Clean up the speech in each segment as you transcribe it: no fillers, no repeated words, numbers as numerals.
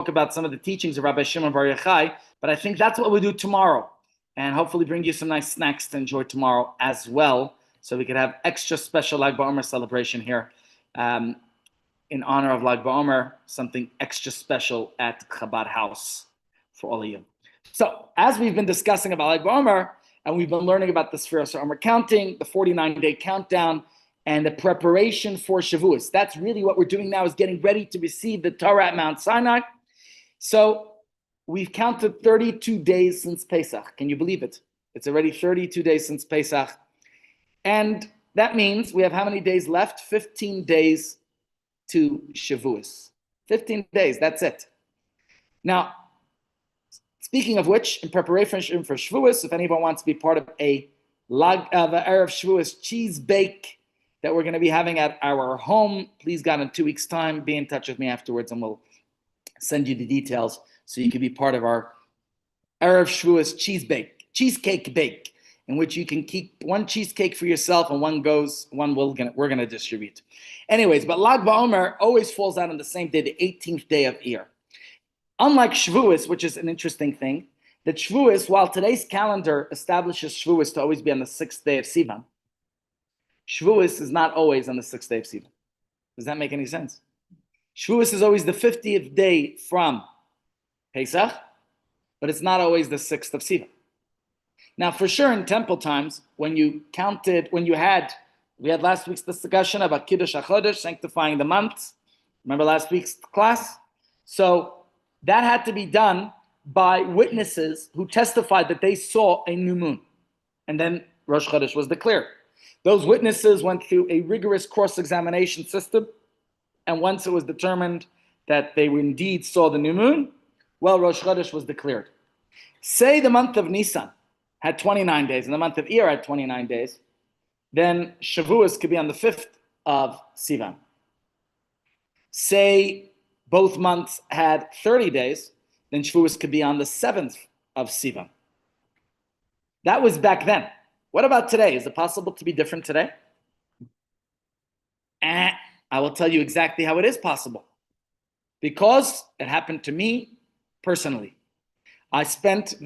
about some of the teachings of Rabbi Shimon Bar Yochai, but I think that's what we'll do tomorrow, and hopefully bring you some nice snacks to enjoy tomorrow as well, so we could have extra special Lag BaOmer celebration here in honor of Lag BaOmer, something extra special at Chabad House for all of you. So, as we've been discussing about Lag BaOmer, and we've been learning about the Sfiras HaOmer counting, the 49-day countdown, and the preparation for Shavuos. That's really what we're doing now, is getting ready to receive the Torah at Mount Sinai. So we've counted 32 days since Pesach. Can you believe it? It's already 32 days since Pesach. And that means we have how many days left? 15 days to Shavuos. 15 days, that's it. Now, speaking of which, in preparation for Shavuos, if anyone wants to be part of a Erev Shavuos cheese bake that we're going to be having at our home, please God, in 2 weeks' time, be in touch with me afterwards and we'll send you the details so you can be part of our Erev Shavuos cheesecake bake, in which you can keep one cheesecake for yourself and one we're going to distribute. Anyways, but Lag BaOmer always falls out on the same day, the 18th day of Iyar. Unlike Shavuos, which is an interesting thing, that Shavuos, while today's calendar establishes Shavuos to always be on the 6th day of Sivan, Shavuos is not always on the 6th day of Sivan. Does that make any sense? Shavuos is always the 50th day from Pesach, but it's not always the 6th of Sivan. Now, for sure, in temple times, we had last week's discussion about Kiddush HaChodesh, sanctifying the months. Remember last week's class? So that had to be done by witnesses who testified that they saw a new moon. And then Rosh Chodesh was declared. Those witnesses went through a rigorous cross-examination system, and once it was determined that they indeed saw the new moon, well, Rosh Chodesh was declared. Say the month of Nisan had 29 days, and the month of Iyar had 29 days, then Shavuos could be on the 5th of Sivan. Say both months had 30 days, then Shavuos could be on the 7th of Sivan. That was back then. What about today? Is it possible to be different today? I will tell you exactly how it is possible. Because it happened to me personally. I spent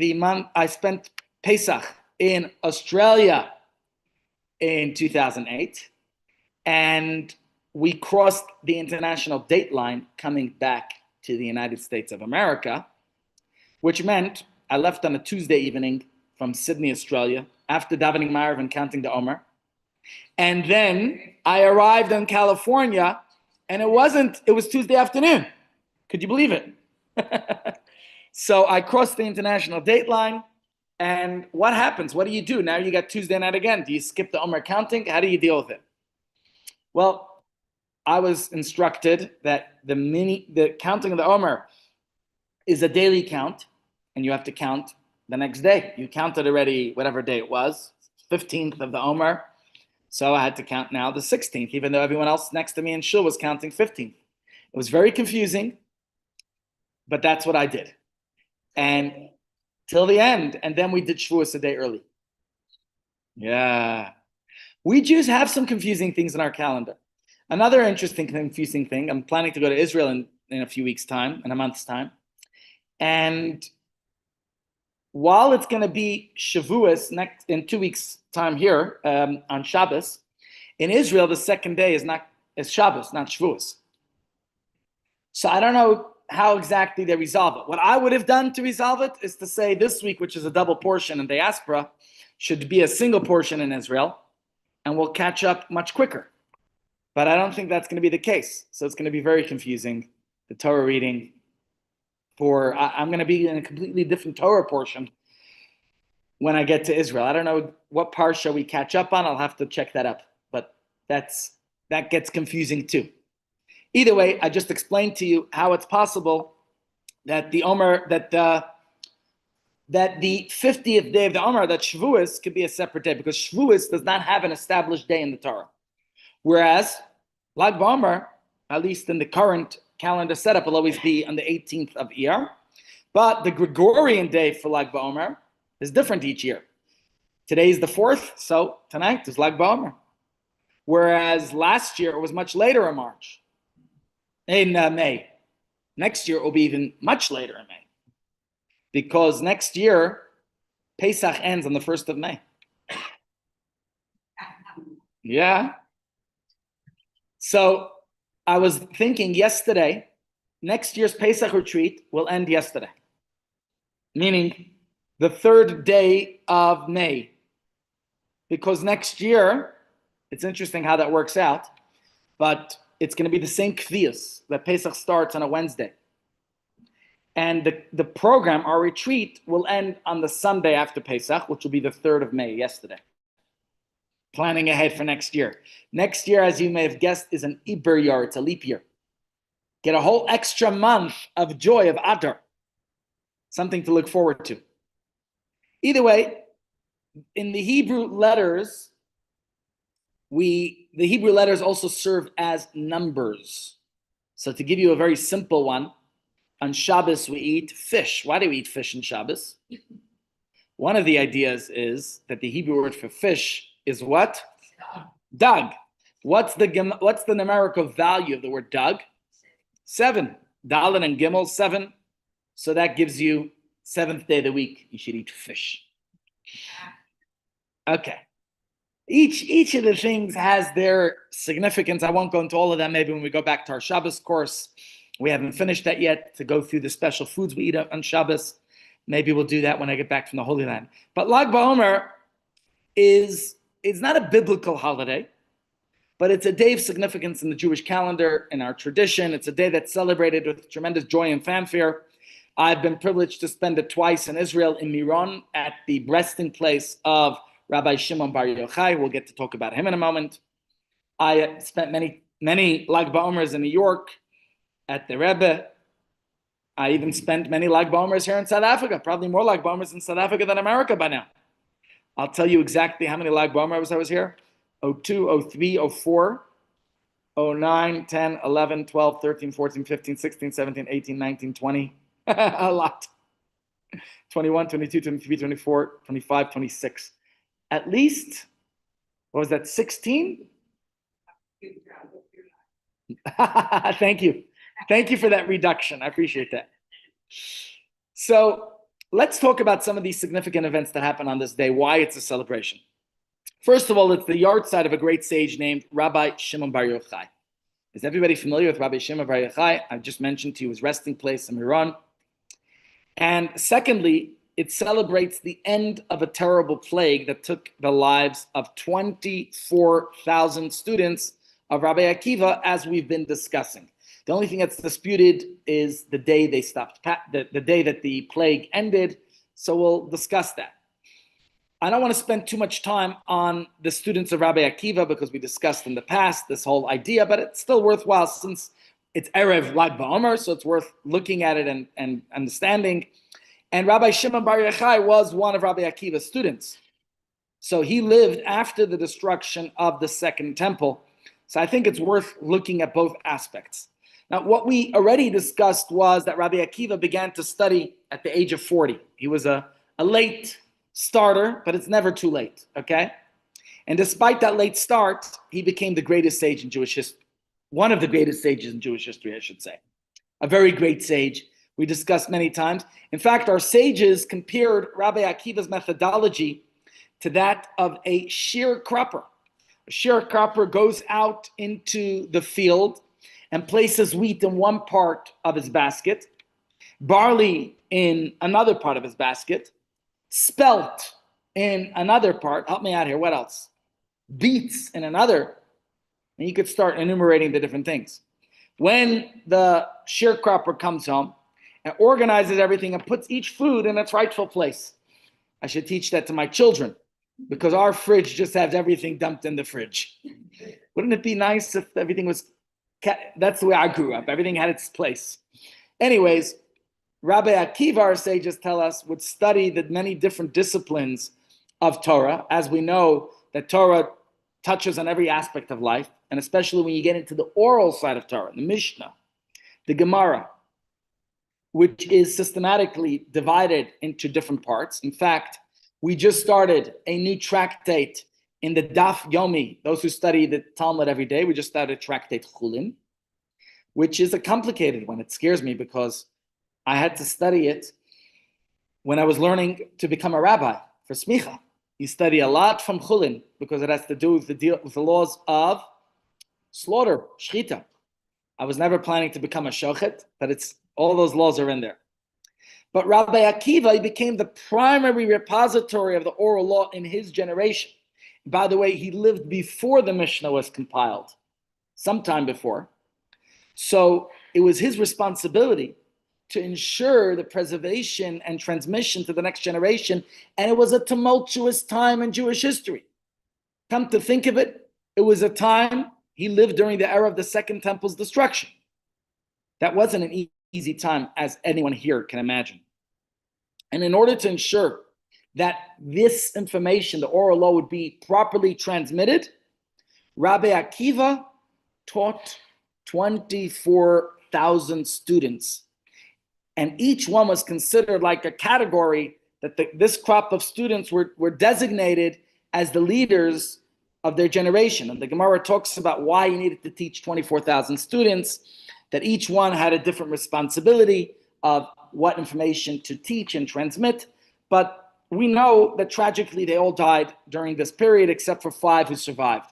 Pesach in Australia in 2008, and we crossed the international date line coming back to the United States of America, which meant I left on a Tuesday evening from Sydney, Australia, after davening Ma'ariv and counting the Omer. And then I arrived in California, and it was Tuesday afternoon. Could you believe it? So I crossed the international date line, and what happens? What do you do? Now you got Tuesday night again. Do you skip the Omer counting? How do you deal with it? Well, I was instructed that the counting of the Omer is a daily count, and you have to count the next day. You counted already whatever day it was, 15th of the Omer. So I had to count now the 16th, even though everyone else next to me in Shul was counting 15th. It was very confusing, but that's what I did. And till the end, and then we did Shavuos a day early. Yeah. We Jews have some confusing things in our calendar. Another interesting, confusing thing, I'm planning to go to Israel in a few weeks' time, in a month's time. And while it's going to be Shavuos in 2 weeks' time here on Shabbos, in Israel the second day is Shabbos, not Shavuos. So I don't know how exactly they resolve it. What I would have done to resolve it is to say this week, which is a double portion in diaspora, should be a single portion in Israel, and we'll catch up much quicker. But I don't think that's going to be the case. So it's going to be very confusing, the Torah reading. I'm going to be in a completely different Torah portion when I get to Israel. I don't know what parsha we catch up on. I'll have to check that up. But that gets confusing too. Either way, I just explained to you how it's possible that the 50th day of the Omer, that Shavuos could be a separate day, because Shavuos does not have an established day in the Torah. Whereas Lag BaOmer, at least in the current calendar setup, will always be on the 18th of Iyar. But the Gregorian day for Lag BaOmer is different each year. Today is the 4th, so tonight is Lag BaOmer. Whereas last year it was much later in May. Next year it will be even much later in May, because next year Pesach ends on the 1st of May. Yeah. So I was thinking yesterday, next year's Pesach retreat will end yesterday, meaning the 3rd day of May. Because next year, it's interesting how that works out, but it's going to be the same Kvius, that Pesach starts on a Wednesday. And the program, our retreat, will end on the Sunday after Pesach, which will be the 3rd of May, yesterday. Planning ahead for next year. Next year, as you may have guessed, is an Iber year, it's a leap year. Get a whole extra month of joy, of Adar. Something to look forward to. Either way, in the Hebrew letters, the Hebrew letters also serve as numbers. So to give you a very simple one, on Shabbos we eat fish. Why do we eat fish on Shabbos? One of the ideas is that the Hebrew word for fish is what? Dag. What's the numerical value of the word dag? 7. Dalet and Gimel, 7. So that gives you 7th day of the week. You should eat fish. Okay. Each of the things has their significance. I won't go into all of them. Maybe when we go back to our Shabbos course, we haven't finished that yet, to go through the special foods we eat on Shabbos. Maybe we'll do that when I get back from the Holy Land. But Lag BaOmer is not a biblical holiday, but it's a day of significance in the Jewish calendar, in our tradition. It's a day that's celebrated with tremendous joy and fanfare. I've been privileged to spend it twice in Israel, in Miron, at the resting place of Rabbi Shimon Bar Yochai. We'll get to talk about him in a moment. I spent many Lag BaOmers in New York at the Rebbe. I even spent many Lag BaOmers here in South Africa, probably more Lag BaOmers in South Africa than America by now. I'll tell you exactly how many Lag BaOmers I was here. 02, 03, 04, 09, 10, 11, 12, 13, 14, 15, 16, 17, 18, 19, 20. A lot. 21, 22, 23, 24, 25, 26. At least, what was that, 16? Thank you. Thank you for that reduction. I appreciate that. So let's talk about some of these significant events that happen on this day, why it's a celebration. First of all, it's the yahrzeit of a great sage named Rabbi Shimon Bar Yochai. Is everybody familiar with Rabbi Shimon Bar Yochai? I've just mentioned to you his resting place in Miron. And secondly, it celebrates the end of a terrible plague that took the lives of 24,000 students of Rabbi Akiva, as we've been discussing. The only thing that's disputed is the day they stopped, the day that the plague ended. So we'll discuss that. I don't want to spend too much time on the students of Rabbi Akiva because we discussed in the past this whole idea, but it's still worthwhile since it's Erev Lag BaOmer, so it's worth looking at it and understanding. And Rabbi Shimon Bar Yochai was one of Rabbi Akiva's students. So he lived after the destruction of the Second Temple. So I think it's worth looking at both aspects. Now, what we already discussed was that Rabbi Akiva began to study at the age of 40. He was a late starter, but it's never too late, okay? And despite that late start, he became the greatest sage in Jewish history. One of the greatest sages in Jewish history, I should say. A very great sage. We discussed many times. In fact, our sages compared Rabbi Akiva's methodology to that of a sharecropper. A sharecropper goes out into the field and places wheat in one part of his basket, barley in another part of his basket, spelt in another part. Help me out here. What else? Beets in another. And you could start enumerating the different things. When the sharecropper comes home and organizes everything and puts each food in its rightful place. I should teach that to my children because our fridge just has everything dumped in the fridge. Wouldn't it be nice if everything was... That's the way I grew up. Everything had its place. Anyways, Rabbi Akiva, our sages tell us, would study the many different disciplines of Torah. As we know, that Torah touches on every aspect of life, and especially when you get into the oral side of Torah, the Mishnah, the Gemara, which is systematically divided into different parts. In fact, we just started a new tractate in the Daf Yomi, those who study the Talmud every day. We just started tractate Chulin. which is a complicated one. It scares me because I had to study it when I was learning to become a rabbi for smicha. You study a lot from chulin because it has to do with the laws of slaughter, shchita. I was never planning to become a shochet, but it's all those laws are in there. But Rabbi Akiva became the primary repository of the oral law in his generation. By the way, he lived before the Mishnah was compiled, sometime before. So it was his responsibility to ensure the preservation and transmission to the next generation. And it was a tumultuous time in Jewish history. Come to think of it, it was a time he lived during the era of the Second Temple's destruction. That wasn't an easy time, as anyone here can imagine. And in order to ensure that this information, the oral law, would be properly transmitted, Rabbi Akiva taught 24,000 students. And each one was considered like a category that this crop of students were designated as the leaders of their generation. And the Gemara talks about why you needed to teach 24,000 students, that each one had a different responsibility of what information to teach and transmit. But we know that tragically they all died during this period, except for 5 who survived.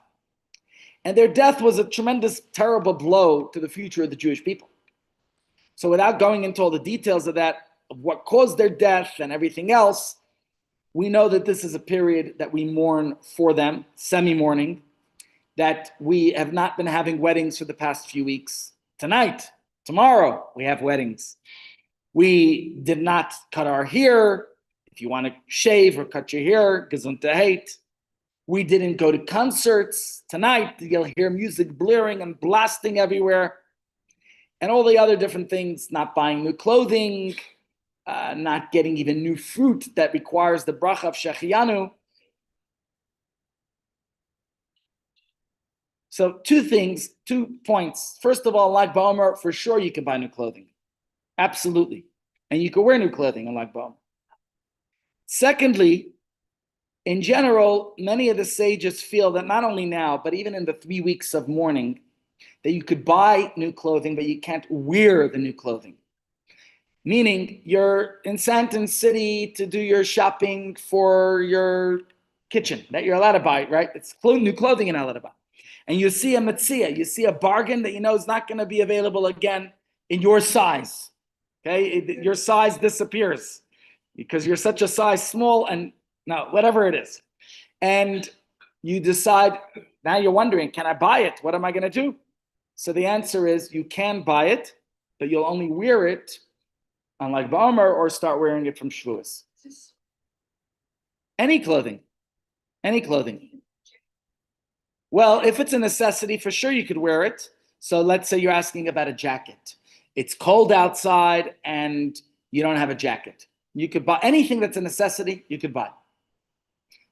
And their death was a tremendous, terrible blow to the future of the Jewish people. So without going into all the details of that, of what caused their death and everything else, we know that this is a period that we mourn for them, semi-mourning, that we have not been having weddings for the past few weeks. Tonight, tomorrow, we have weddings. We did not cut our hair. If you want to shave or cut your hair, gesundheit. We didn't go to concerts. Tonight, you'll hear music blaring and blasting everywhere. And all the other different things, not buying new clothing, not getting even new fruit that requires the bracha of Shechianu. So 2 things, 2 points. First of all, Lag BaOmer, for sure you can buy new clothing. Absolutely. And you can wear new clothing on Lag BaOmer. Secondly, in general, many of the sages feel that not only now, but even in the 3 weeks of mourning, that you could buy new clothing, but you can't wear the new clothing. Meaning, you're in Santon City to do your shopping for your kitchen that you're allowed to buy, right? It's new clothing you're not allowed to buy. And you see a metzia, you see a bargain that you know is not going to be available again in your size. Okay, your size disappears because you're such a size small, and no, whatever it is. And you decide, now you're wondering, can I buy it? What am I going to do? So the answer is you can buy it, but you'll only wear it on Lag BaOmer or start wearing it from Shavuos. Any clothing. Well, if it's a necessity, for sure you could wear it. So let's say you're asking about a jacket. It's cold outside and you don't have a jacket. You could buy anything that's a necessity, you could buy.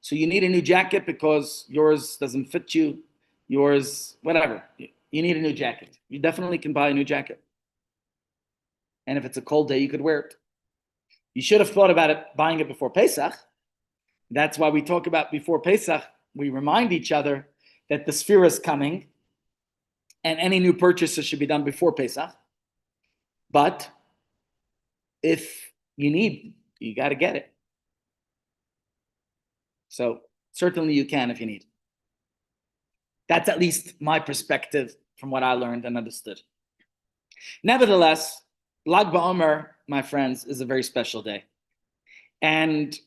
So you need a new jacket because yours doesn't fit you, yours, whatever. You need a new jacket. You definitely can buy a new jacket. And if it's a cold day, you could wear it. You should have thought about it, buying it before Pesach. That's why we talk about before Pesach. We remind each other that the Sefira is coming and any new purchases should be done before Pesach. But if you need, you got to get it. So certainly you can if you need. That's at least my perspective from what I learned and understood. Nevertheless, Lag BaOmer, my friends, is a very special day. And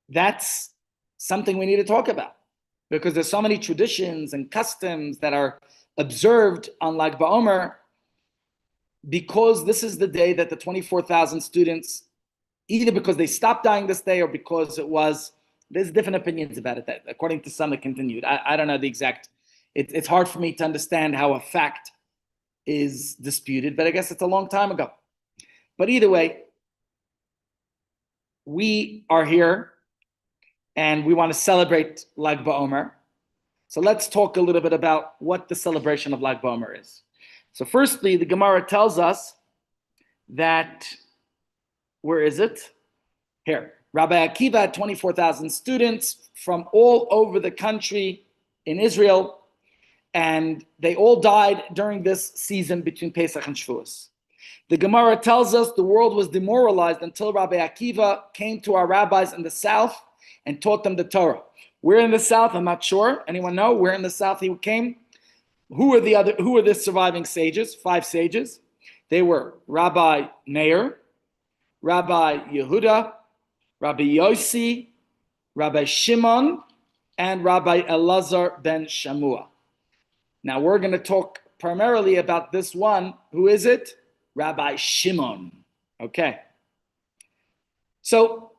that's something we need to talk about because there's so many traditions and customs that are observed on Lag BaOmer because this is the day that the 24,000 students, either because they stopped dying this day or because it was, there's different opinions about it. That according to some, it continued. I don't know the exact, it's hard for me to understand how a fact is disputed, but I guess it's a long time ago. But either way, we are here and we want to celebrate Lag BaOmer. So let's talk a little bit about what the celebration of Lag BaOmer is. So firstly, the Gemara tells us that, where is it? Here. Rabbi Akiva had 24,000 students from all over the country in Israel, And they all died during this season between Pesach and Shavuos. The Gemara tells us the world was demoralized until Rabbi Akiva came to our rabbis in the south and taught them the Torah. Where in the south? I'm not sure. Anyone know where in the south he came? Who were the surviving sages? 5 sages. They were Rabbi Meir, Rabbi Yehuda, Rabbi Yossi, Rabbi Shimon, and Rabbi Elazar ben Shamua. Now we're going to talk primarily about this one. Who is it? Rabbi Shimon. Okay. So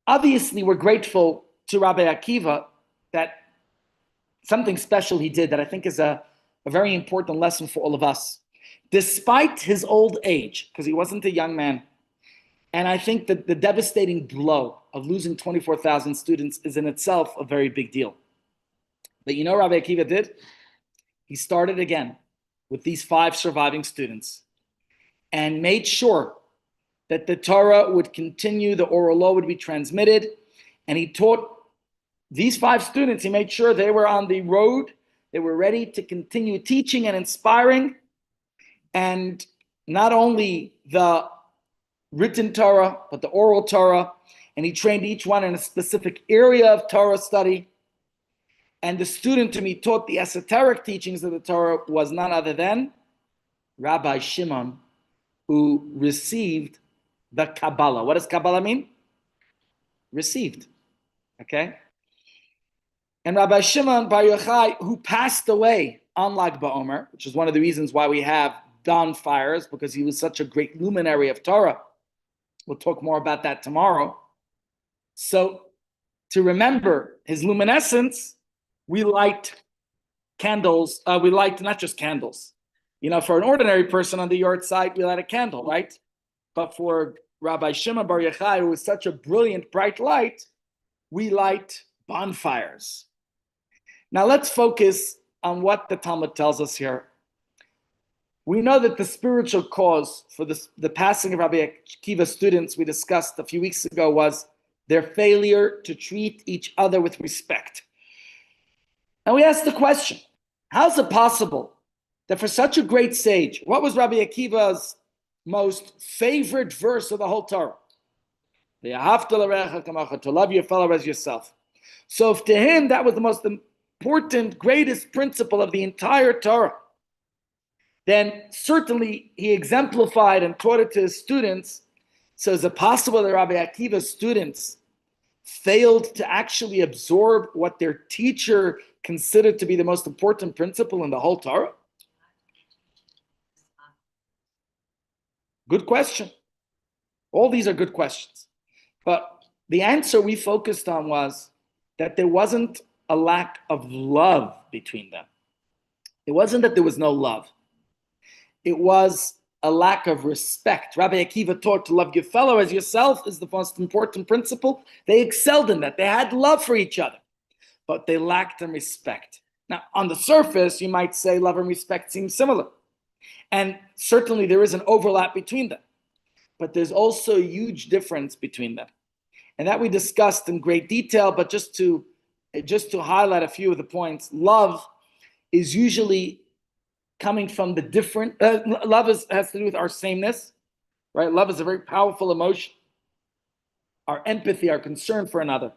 obviously we're grateful to Rabbi Akiva that something special he did that I think is a very important lesson for all of us. Despite his old age, because he wasn't a young man, and I think that the devastating blow of losing 24,000 students is in itself a very big deal. But you know Rabbi Akiva did? He started again with these 5 surviving students and made sure that the Torah would continue, the oral law would be transmitted, and he taught these 5 students, he made sure they were on the road, they were ready to continue teaching and inspiring, and not only the written Torah, but the oral Torah, and he trained each one in a specific area of Torah study. And the student whom he taught the esoteric teachings of the Torah was none other than Rabbi Shimon, who received the Kabbalah. What does Kabbalah mean? Received. Okay? And Rabbi Shimon Bar Yochai, who passed away on Lag BaOmer, which is one of the reasons why we have bonfires, because he was such a great luminary of Torah. We'll talk more about that tomorrow. So to remember his luminescence, we light candles. We light not just candles. You know, for an ordinary person on the yard side, we light a candle, right? But for Rabbi Shimon Bar Yochai, who was such a brilliant, bright light, we light bonfires. Now let's focus on what the Talmud tells us here. We know that the spiritual cause for the passing of Rabbi Akiva's students we discussed a few weeks ago was their failure to treat each other with respect. And we asked the question, how is it possible that for such a great sage, what was Rabbi Akiva's most favorite verse of the whole Torah? To love your fellow as yourself. So if to him that was the most important, greatest principle of the entire Torah, then certainly he exemplified and taught it to his students. So is it possible that Rabbi Akiva's students failed to actually absorb what their teacher considered to be the most important principle in the whole Torah? Good question. All these are good questions. But the answer we focused on was that there wasn't a lack of love between them. It wasn't that there was no love. It was a lack of respect. Rabbi Akiva taught to love your fellow as yourself is the most important principle. They excelled in that. They had love for each other, but they lacked in respect. Now, on the surface, you might say love and respect seem similar. And certainly there is an overlap between them. But there's also a huge difference between them. And that we discussed in great detail, but just to highlight a few of the points, love is usually coming from the different, love has to do with our sameness, right? Love is a very powerful emotion. Our empathy, our concern for another.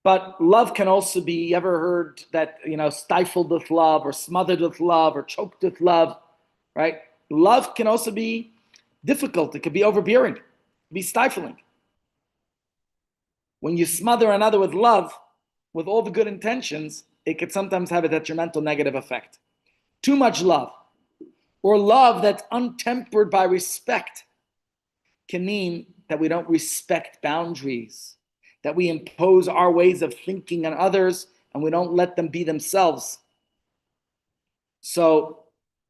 But love can also be, you ever heard that, stifled with love or smothered with love or choked with love, right? Love can also be difficult. It could be overbearing, it could be stifling. When you smother another with love, with all the good intentions, it could sometimes have a detrimental negative effect. Too much love, or love that's untempered by respect, can mean that we don't respect boundaries, that we impose our ways of thinking on others and we don't let them be themselves. So,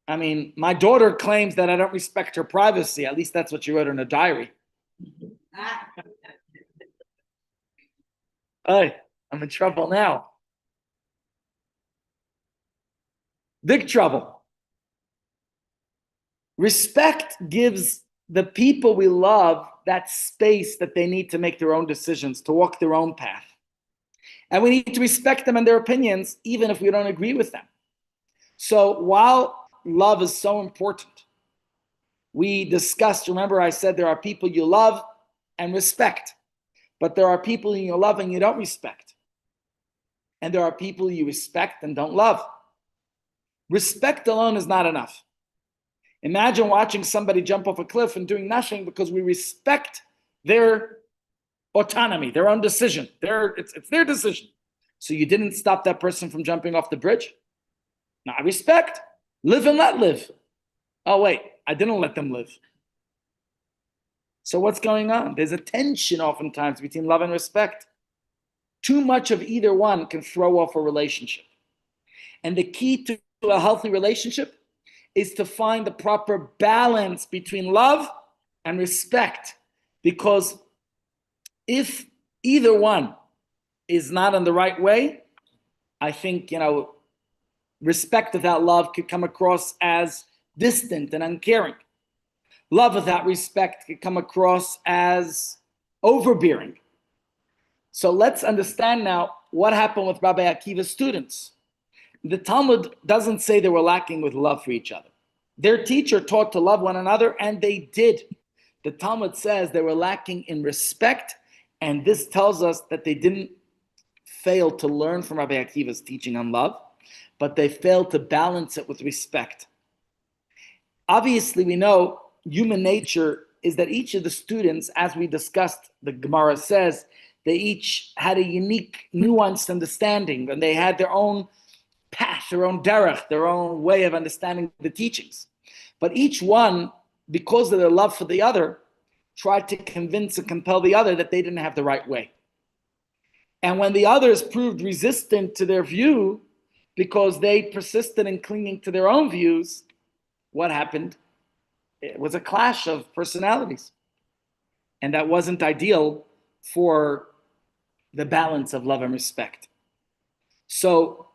my daughter claims that I don't respect her privacy. At least that's what she wrote in a diary. Hey, I'm in trouble now. Big trouble. Respect gives the people we love that space that they need to make their own decisions, to walk their own path. And we need to respect them and their opinions, even if we don't agree with them. So while love is so important, we discussed, remember I said there are people you love and respect, but there are people you love and you don't respect. And there are people you respect and don't love. Respect alone is not enough. Imagine watching somebody jump off a cliff and doing nothing because we respect their autonomy, their own decision. It's their decision. So you didn't stop that person from jumping off the bridge? No, I respect. Live and let live. Oh, wait, I didn't let them live. So what's going on? There's a tension oftentimes between love and respect. Too much of either one can throw off a relationship. And the key to a healthy relationship is to find the proper balance between love and respect. Because if either one is not in the right way, I think, respect without love could come across as distant and uncaring. Love without respect could come across as overbearing. So let's understand now what happened with Rabbi Akiva's students. The Talmud doesn't say they were lacking with love for each other. Their teacher taught to love one another, and they did. The Talmud says they were lacking in respect, and this tells us that they didn't fail to learn from Rabbi Akiva's teaching on love, but they failed to balance it with respect. Obviously, we know human nature is that each of the students, as we discussed, the Gemara says, they each had a unique, nuanced understanding, and they had their own path, their own derech, their own way of understanding the teachings. But each one, because of their love for the other, tried to convince and compel the other that they didn't have the right way. And when the others proved resistant to their view, because they persisted in clinging to their own views, what happened? It was a clash of personalities. And that wasn't ideal for the balance of love and respect. So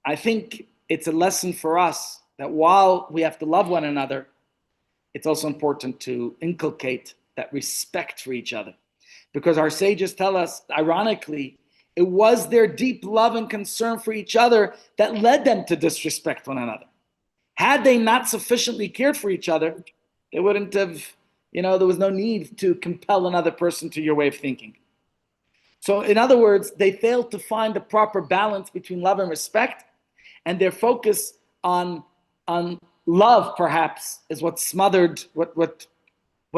I think it's a lesson for us that while we have to love one another, it's also important to inculcate that respect for each other. Because our sages tell us, ironically, it was their deep love and concern for each other that led them to disrespect one another. Had they not sufficiently cared for each other, they wouldn't have, there was no need to compel another person to your way of thinking. So in other words, they failed to find the proper balance between love and respect, and their focus on love, perhaps, is what smothered, what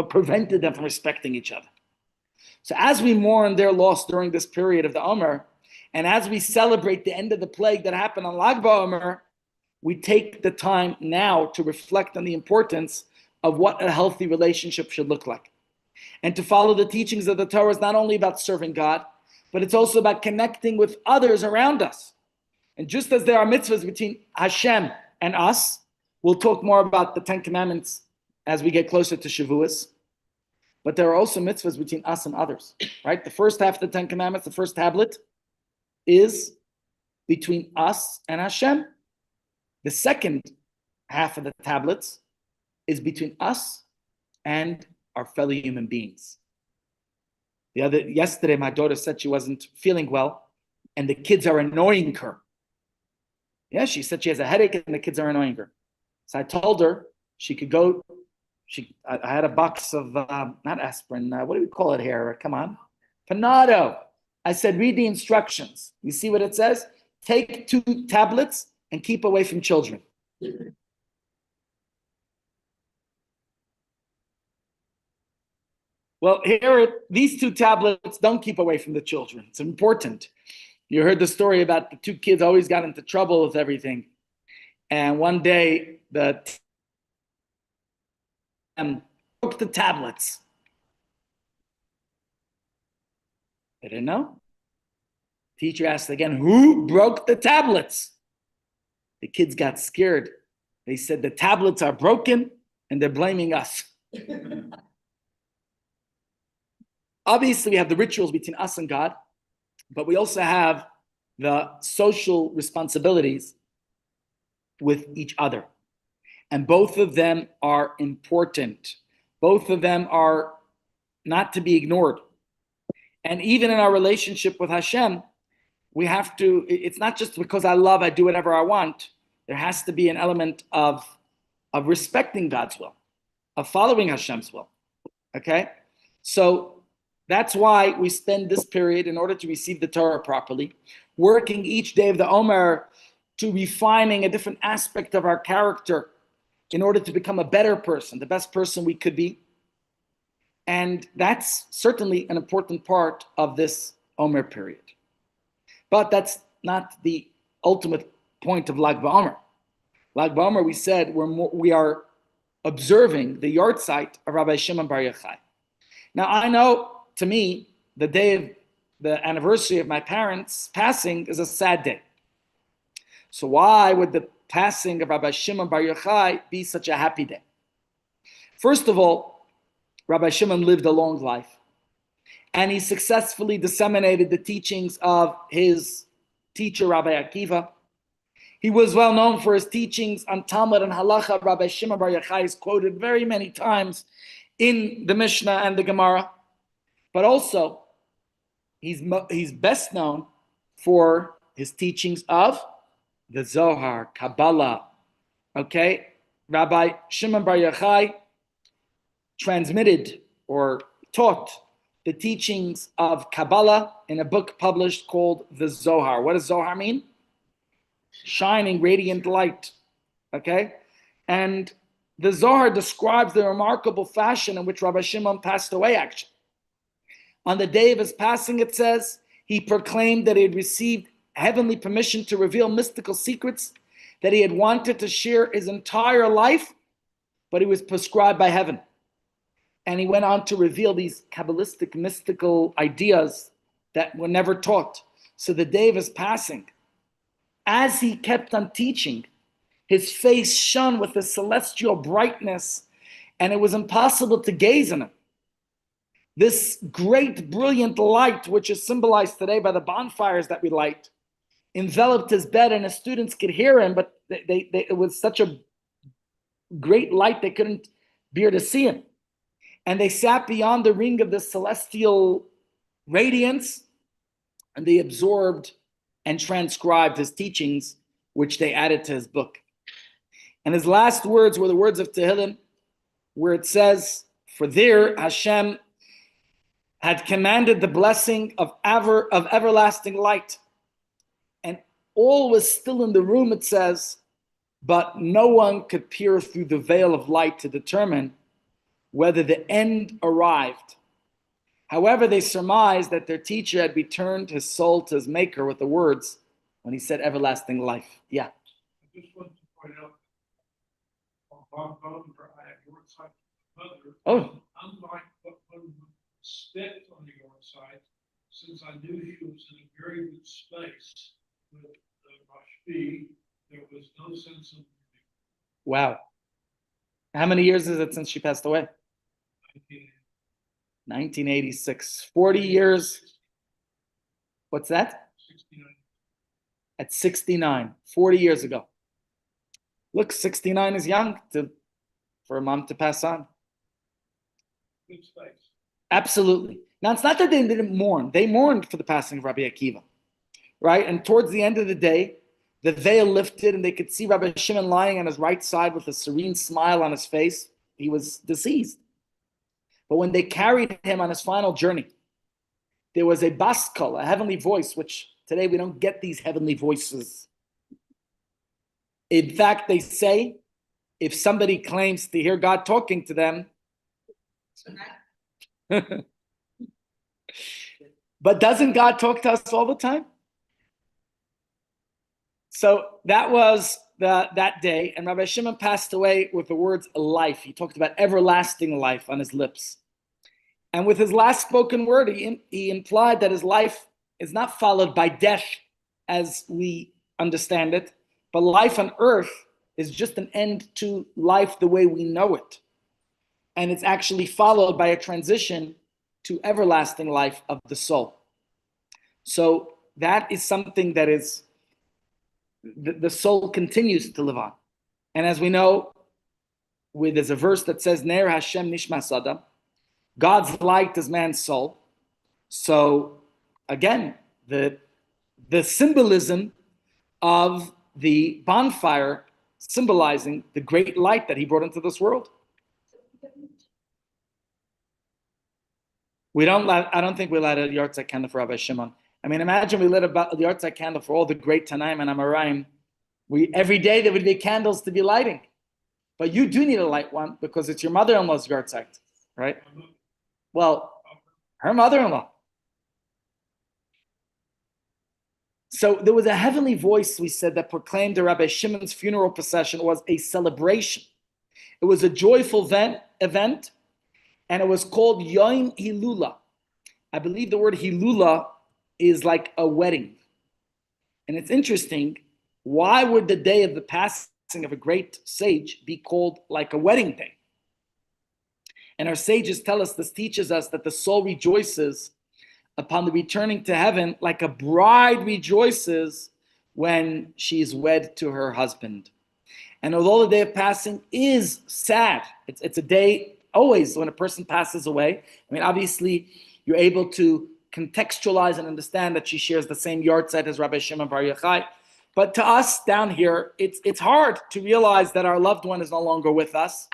prevented them from respecting each other. So as we mourn their loss during this period of the Omer, and as we celebrate the end of the plague that happened on Lag BaOmer, we take the time now to reflect on the importance of what a healthy relationship should look like. And to follow the teachings of the Torah is not only about serving God, but it's also about connecting with others around us. And just as there are mitzvahs between Hashem and us, we'll talk more about the Ten Commandments as we get closer to Shavuos, but there are also mitzvahs between us and others, right? The first half of the Ten Commandments, the first tablet, is between us and Hashem. The second half of the tablets is between us and our fellow human beings. Yesterday, my daughter said she wasn't feeling well, and the kids are annoying her. Yeah, she said she has a headache, and the kids are annoying her. So I told her she could go. I had a box of not aspirin. What do we call it here? Come on, Panado. I said, read the instructions. You see what it says? Take 2 tablets and keep away from children. Well, these 2 tablets don't keep away from the children. It's important. You heard the story about the 2 kids always got into trouble with everything. And one day, broke the tablets. They didn't know. Teacher asked again, who broke the tablets? The kids got scared. They said the tablets are broken and they're blaming us. Obviously, we have the rituals between us and God, but we also have the social responsibilities with each other. And both of them are important. Both of them are not to be ignored. And even in our relationship with Hashem, we have to, it's not just because I love, I do whatever I want. There has to be an element of respecting God's will, of following Hashem's will. Okay? So that's why we spend this period in order to receive the Torah properly, working each day of the Omer to refining a different aspect of our character in order to become a better person, the best person we could be. And that's certainly an important part of this Omer period. But that's not the ultimate point of Lag BaOmer. Lag BaOmer, we said, we are observing the yahrzeit of Rabbi Shimon Bar Yochai. Now, I know, to me, the day of the anniversary of my parents' passing is a sad day. So why would the passing of Rabbi Shimon Bar Yochai be such a happy day? First of all, Rabbi Shimon lived a long life, and he successfully disseminated the teachings of his teacher, Rabbi Akiva. He was well known for his teachings on Talmud and Halacha. Rabbi Shimon Bar Yochai is quoted very many times in the Mishnah and the Gemara. But also, he's best known for his teachings of the Zohar, Kabbalah. Okay? Rabbi Shimon Bar Yochai transmitted or taught the teachings of Kabbalah in a book published called the Zohar. What does Zohar mean? Shining, radiant light. Okay? And the Zohar describes the remarkable fashion in which Rabbi Shimon passed away, actually. On the day of his passing, it says, he proclaimed that he had received heavenly permission to reveal mystical secrets that he had wanted to share his entire life, but he was prescribed by heaven. And he went on to reveal these Kabbalistic, mystical ideas that were never taught. So the day of his passing, as he kept on teaching, his face shone with a celestial brightness, and it was impossible to gaze on him. This great, brilliant light, which is symbolized today by the bonfires that we light, enveloped his bed, and his students could hear him, but it was such a great light they couldn't bear to see him. And they sat beyond the ring of the celestial radiance, and they absorbed and transcribed his teachings, which they added to his book. And his last words were the words of Tehillim, where it says, for there Hashem had commanded the blessing of everlasting light. And all was still in the room, it says, but no one could peer through the veil of light to determine whether the end arrived. However, they surmised that their teacher had returned his soul to his maker with the words when he said everlasting life. Yeah. I just wanted to point out, Bob Bodenberg, I have your side mother. Oh. Unlike what one would expect on your side, since I knew he was in a very good space with Rashbi, there was no sense of. Wow. How many years is it since she passed away? 1986. 40 years. What's that? 69. At 69. 40 years ago. Look, 69 is young for a mom to pass on. Good space. Absolutely. Now, it's not that they didn't mourn. They mourned for the passing of Rabbi Akiva. Right? And towards the end of the day, the veil lifted and they could see Rabbi Shimon lying on his right side with a serene smile on his face. He was deceased. But when they carried him on his final journey, there was a baskal, a heavenly voice, which today we don't get these heavenly voices. In fact, they say, if somebody claims to hear God talking to them, but doesn't God talk to us all the time? So that was that day, and Rabbi Shimon passed away with the words life. He talked about everlasting life on his lips. And with his last spoken word, he implied that his life is not followed by death as we understand it, but life on earth is just an end to life the way we know it. And it's actually followed by a transition to everlasting life of the soul. So that is something that is, the soul continues to live on. And as we know, there's a verse that says, Ner Hashem Nishmas Adam, God's light is man's soul. So again, the symbolism of the bonfire symbolizing the great light that he brought into this world. I don't think we light a yahrzeit candle for Rabbi Shimon. I mean, imagine we lit the yahrzeit candle for all the great Tanaim and Amoraim. Every day there would be candles to be lighting. But you do need to light one because it's your mother-in-law's yahrzeit, right? Well, her mother-in-law. So there was a heavenly voice, we said, that proclaimed that Rabbi Shimon's funeral procession was a celebration. It was a joyful event, and it was called Yom Hilula. I believe the word Hilula is like a wedding. And it's interesting, why would the day of the passing of a great sage be called like a wedding day? And our sages tell us, this teaches us that the soul rejoices upon the returning to heaven like a bride rejoices when she is wed to her husband. And although the day of passing is sad, it's a day always when a person passes away. I mean, obviously, you're able to contextualize and understand that she shares the same yahrzeit as Rabbi Shimon Bar Yochai. But to us down here, it's hard to realize that our loved one is no longer with us.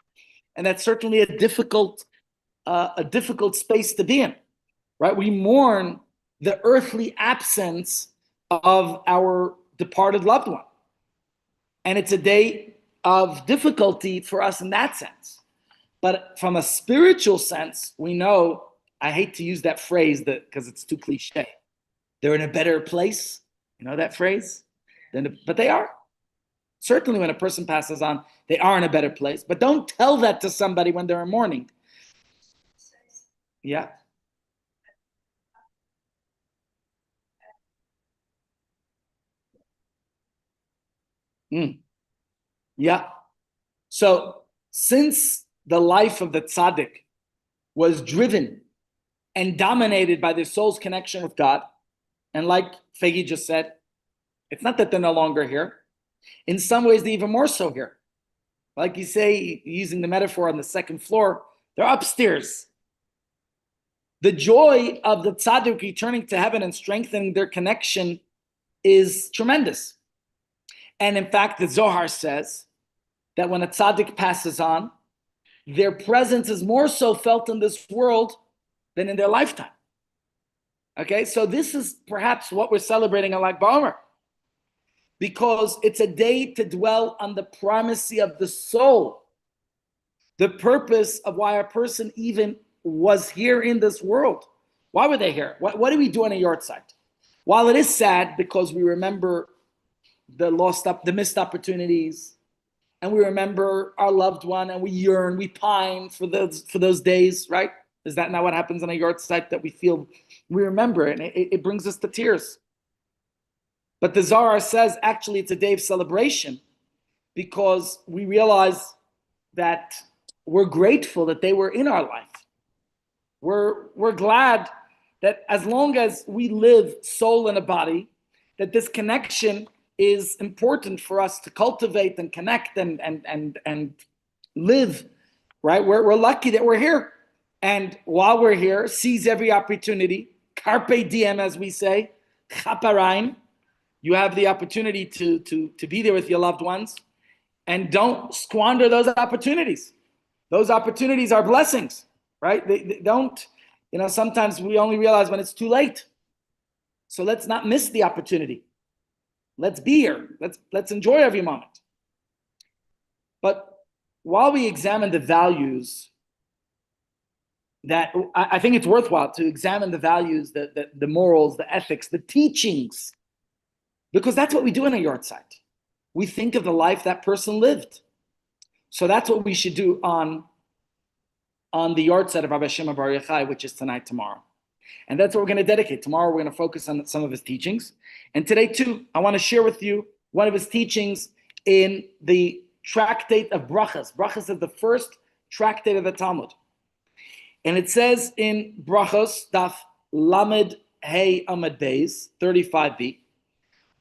And that's certainly a difficult space to be in. Right? We mourn the earthly absence of our departed loved one. And it's a day of difficulty for us in that sense. But from a spiritual sense, we know, I hate to use that phrase because it's too cliche. They're in a better place. You know that phrase? But they are. Certainly when a person passes on, they are in a better place. But don't tell that to somebody when they're in mourning. Yeah. Yeah. So since the life of the tzaddik was driven and dominated by their soul's connection with God, and like Fegi just said, it's not that they're no longer here. In some ways, they're even more so here. Like you say, using the metaphor on the second floor, they're upstairs. The joy of the tzaddik returning to heaven and strengthening their connection is tremendous. And in fact, the Zohar says that when a tzaddik passes on, their presence is more so felt in this world than in their lifetime. Okay, so this is perhaps what we're celebrating on Lag BaOmer, because it's a day to dwell on the primacy of the soul, the purpose of why a person even was here in this world. Why were they here? What do we do on a yahrzeit? While it is sad because we remember the missed opportunities, and we remember our loved one, and we yearn, we pine for those days, right? Is that not what happens on a yahrzeit, that we remember, and it brings us to tears? But the Zohar says actually it's a day of celebration because we realize that we're grateful that they were in our life. We're glad that as long as we live soul in a body, that this connection is important for us to cultivate and connect and live, right? We're lucky that we're here. And while we're here, seize every opportunity. Carpe diem, as we say. Chaparayim. You have the opportunity to be there with your loved ones. And don't squander those opportunities. Those opportunities are blessings, right? They don't, sometimes we only realize when it's too late. So let's not miss the opportunity. Let's be here. Let's enjoy every moment. But while we examine the values, that I think it's worthwhile to examine the values, the morals, the ethics, the teachings, because that's what we do in a yahrzeit. We think of the life that person lived. So that's what we should do on the yahrzeit of Rabbi Shimon Bar Yochai, which is tonight, tomorrow. And that's what we're going to dedicate. Tomorrow we're going to focus on some of his teachings. And today too, I want to share with you one of his teachings in the tractate of Brachas. Brachas is the first tractate of the Talmud. And it says in Brachos, Daf Lamed Hey Amud Beis, 35b,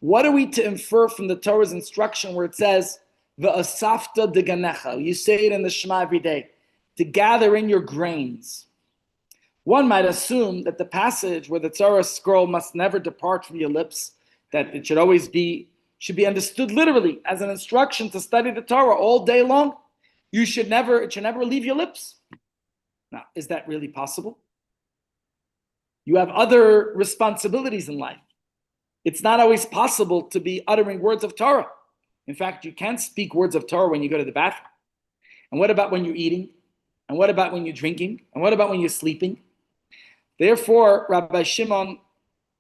what are we to infer from the Torah's instruction where it says, V'asafta deganecha, you say it in the Shema every day, to gather in your grains. One might assume that the passage where the Torah scroll must never depart from your lips, that it should always be should be understood literally as an instruction to study the Torah all day long. It should never leave your lips. Now, is that really possible? You have other responsibilities in life. It's not always possible to be uttering words of Torah. In fact, you can't speak words of Torah when you go to the bathroom. And what about when you're eating? And what about when you're drinking? And what about when you're sleeping? Therefore, Rabbi Shimon,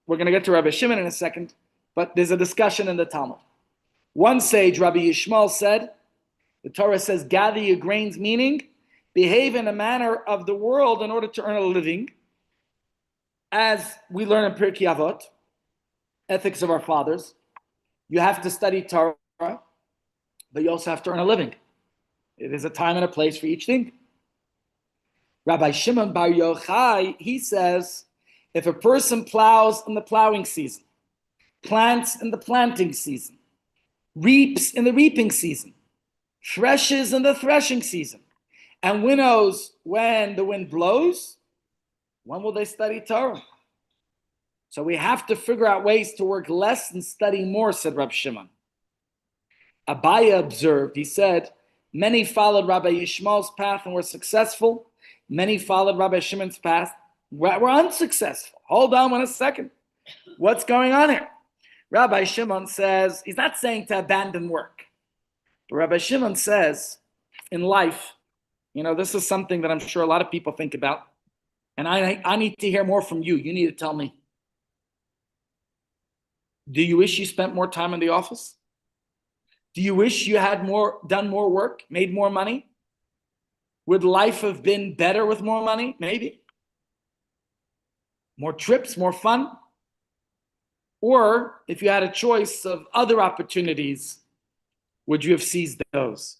we're going to get to Rabbi Shimon in a second, but there's a discussion in the Talmud. One sage, Rabbi Yishmael, said, the Torah says, gather your grains, meaning behave in a manner of the world in order to earn a living. As we learn in Pirkei Avot, ethics of our fathers, you have to study Torah, but you also have to earn a living. It is a time and a place for each thing. Rabbi Shimon Bar Yochai, he says, if a person plows in the plowing season, plants in the planting season, reaps in the reaping season, threshes in the threshing season, and winnows when the wind blows, when will they study Torah? So we have to figure out ways to work less and study more, said Rabbi Shimon. Abaya observed, he said, many followed Rabbi Yishmael's path and were successful. Many followed Rabbi Shimon's path, were unsuccessful. Hold on 1 second. What's going on here? Rabbi Shimon says, he's not saying to abandon work. But Rabbi Shimon says, in life, this is something that I'm sure a lot of people think about. And I need to hear more from you. You need to tell me. Do you wish you spent more time in the office? Do you wish you had done more work, made more money? Would life have been better with more money? Maybe. More trips, more fun? Or if you had a choice of other opportunities, would you have seized those?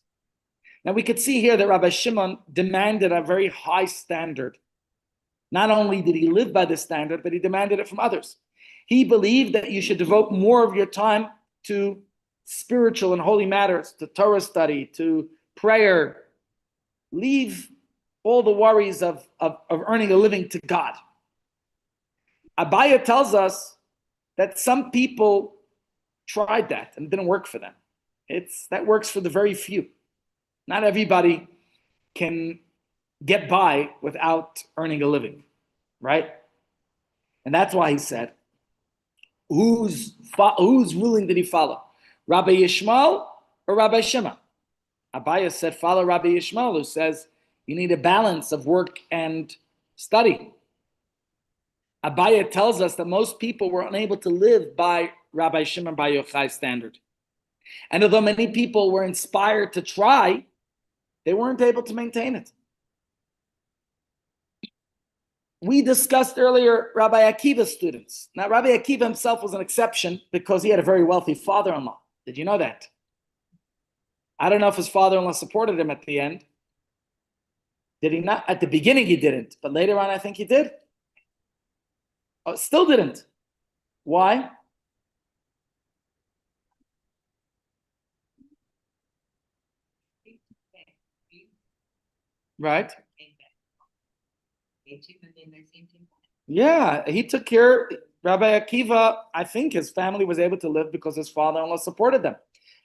Now we could see here that Rabbi Shimon demanded a very high standard. Not only did he live by this standard, but he demanded it from others. He believed that you should devote more of your time to spiritual and holy matters, to Torah study, to prayer. Leave all the worries of earning a living to God. Abaya tells us that some people tried that and it didn't work for them. That works for the very few. Not everybody can get by without earning a living, right? And that's why he said, whose ruling did he follow? Rabbi Yishmael or Rabbi Shimon? Abaya said, follow Rabbi Yishmael, who says you need a balance of work and study. Abaya tells us that most people were unable to live by Rabbi Shimon Bar Yochai's standard. And although many people were inspired to try, they weren't able to maintain it. We discussed earlier Rabbi Akiva's students. Now, Rabbi Akiva himself was an exception because he had a very wealthy father-in-law. Did you know that? I don't know if his father-in-law supported him at the end. Did he not? At the beginning he didn't, but later on I think he did. Oh, still didn't. Why? Right? Yeah, he took care. Rabbi Akiva, I think his family was able to live because his father-in-law supported them.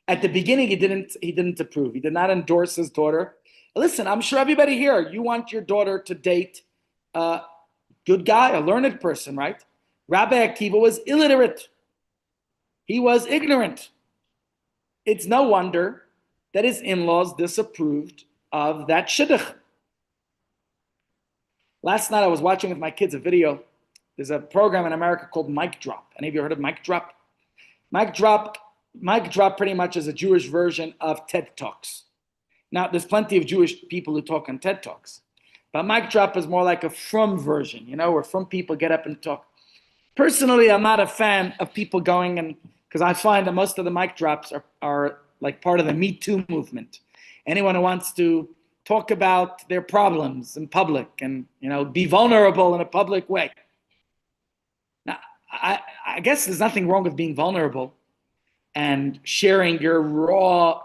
At the beginning, he didn't approve. He did not endorse his daughter. Listen, I'm sure everybody here, you want your daughter to date a good guy, a learned person, right? Rabbi Akiva was illiterate. He was ignorant. It's no wonder that his in-laws disapproved of that shidduch. Last night I was watching with my kids a video. There's a program in America called Mic Drop. Any of you heard of Mic Drop? Mic Drop pretty much is a Jewish version of TED Talks. Now, there's plenty of Jewish people who talk on TED Talks. But Mic Drop is more like a frum version, where frum people get up and talk. Personally, I'm not a fan of people going and, because I find that most of the mic drops are like part of the Me Too movement. Anyone who wants to talk about their problems in public and, be vulnerable in a public way. Now, I guess there's nothing wrong with being vulnerable and sharing your raw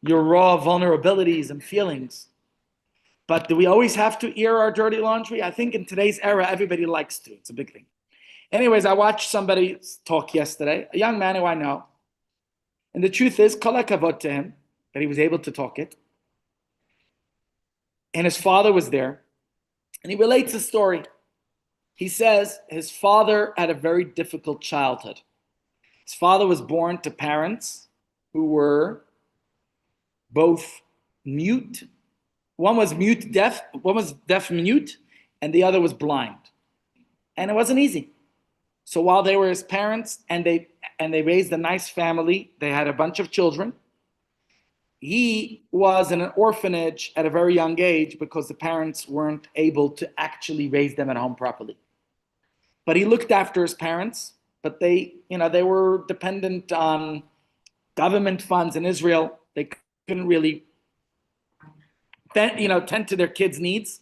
vulnerabilities and feelings. But do we always have to air our dirty laundry? I think in today's era, everybody likes to. It's a big thing. Anyways, I watched somebody talk yesterday, a young man who I know. And the truth is, kol hakavod to him, that he was able to talk it. And his father was there. And he relates a story. He says his father had a very difficult childhood. His father was born to parents who were both mute. One was mute deaf, one was deaf mute, and the other was blind. And it wasn't easy. So while they were his parents and they raised a nice family, they had a bunch of children. He was in an orphanage at a very young age because the parents weren't able to actually raise them at home properly. But he looked after his parents, but they were dependent on government funds in Israel. They couldn't really, tend to their kids' needs.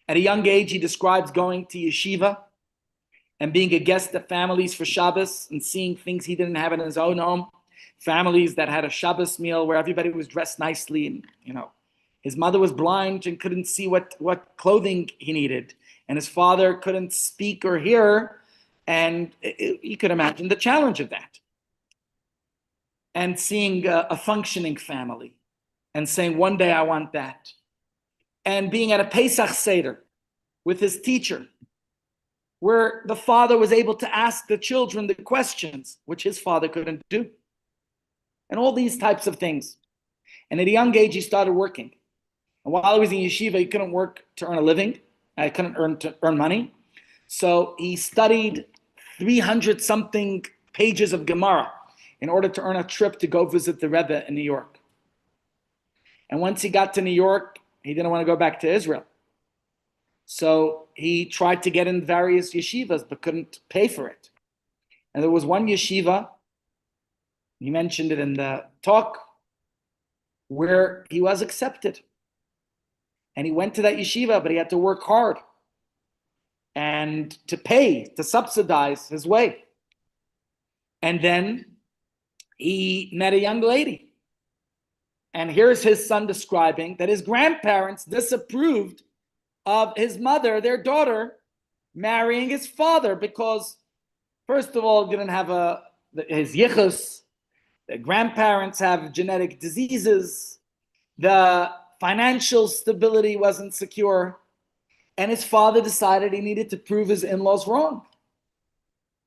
At a young age, he describes going to yeshiva and being a guest at families for Shabbos and seeing things he didn't have in his own home. Families that had a Shabbos meal where everybody was dressed nicely, and his mother was blind and couldn't see what clothing he needed, and his father couldn't speak or hear, and you could imagine the challenge of that. And seeing a functioning family and saying, one day I want that. And being at a Pesach Seder with his teacher, where the father was able to ask the children the questions, which his father couldn't do. And all these types of things. And at a young age, he started working. And while he was in yeshiva, he couldn't work to earn a living. I couldn't earn money. So he studied 300 something pages of Gemara in order to earn a trip to go visit the Rebbe in New York. And once he got to New York, he didn't want to go back to Israel. So he tried to get in various yeshivas, but couldn't pay for it. And there was one yeshiva, he mentioned it in the talk, where he was accepted. And he went to that yeshiva, but he had to work hard and to pay, to subsidize his way. And then he met a young lady. And here's his son describing that his grandparents disapproved of his mother, their daughter, marrying his father because, first of all, didn't have his yichus. The grandparents have genetic diseases. The financial stability wasn't secure. And his father decided he needed to prove his in-laws wrong.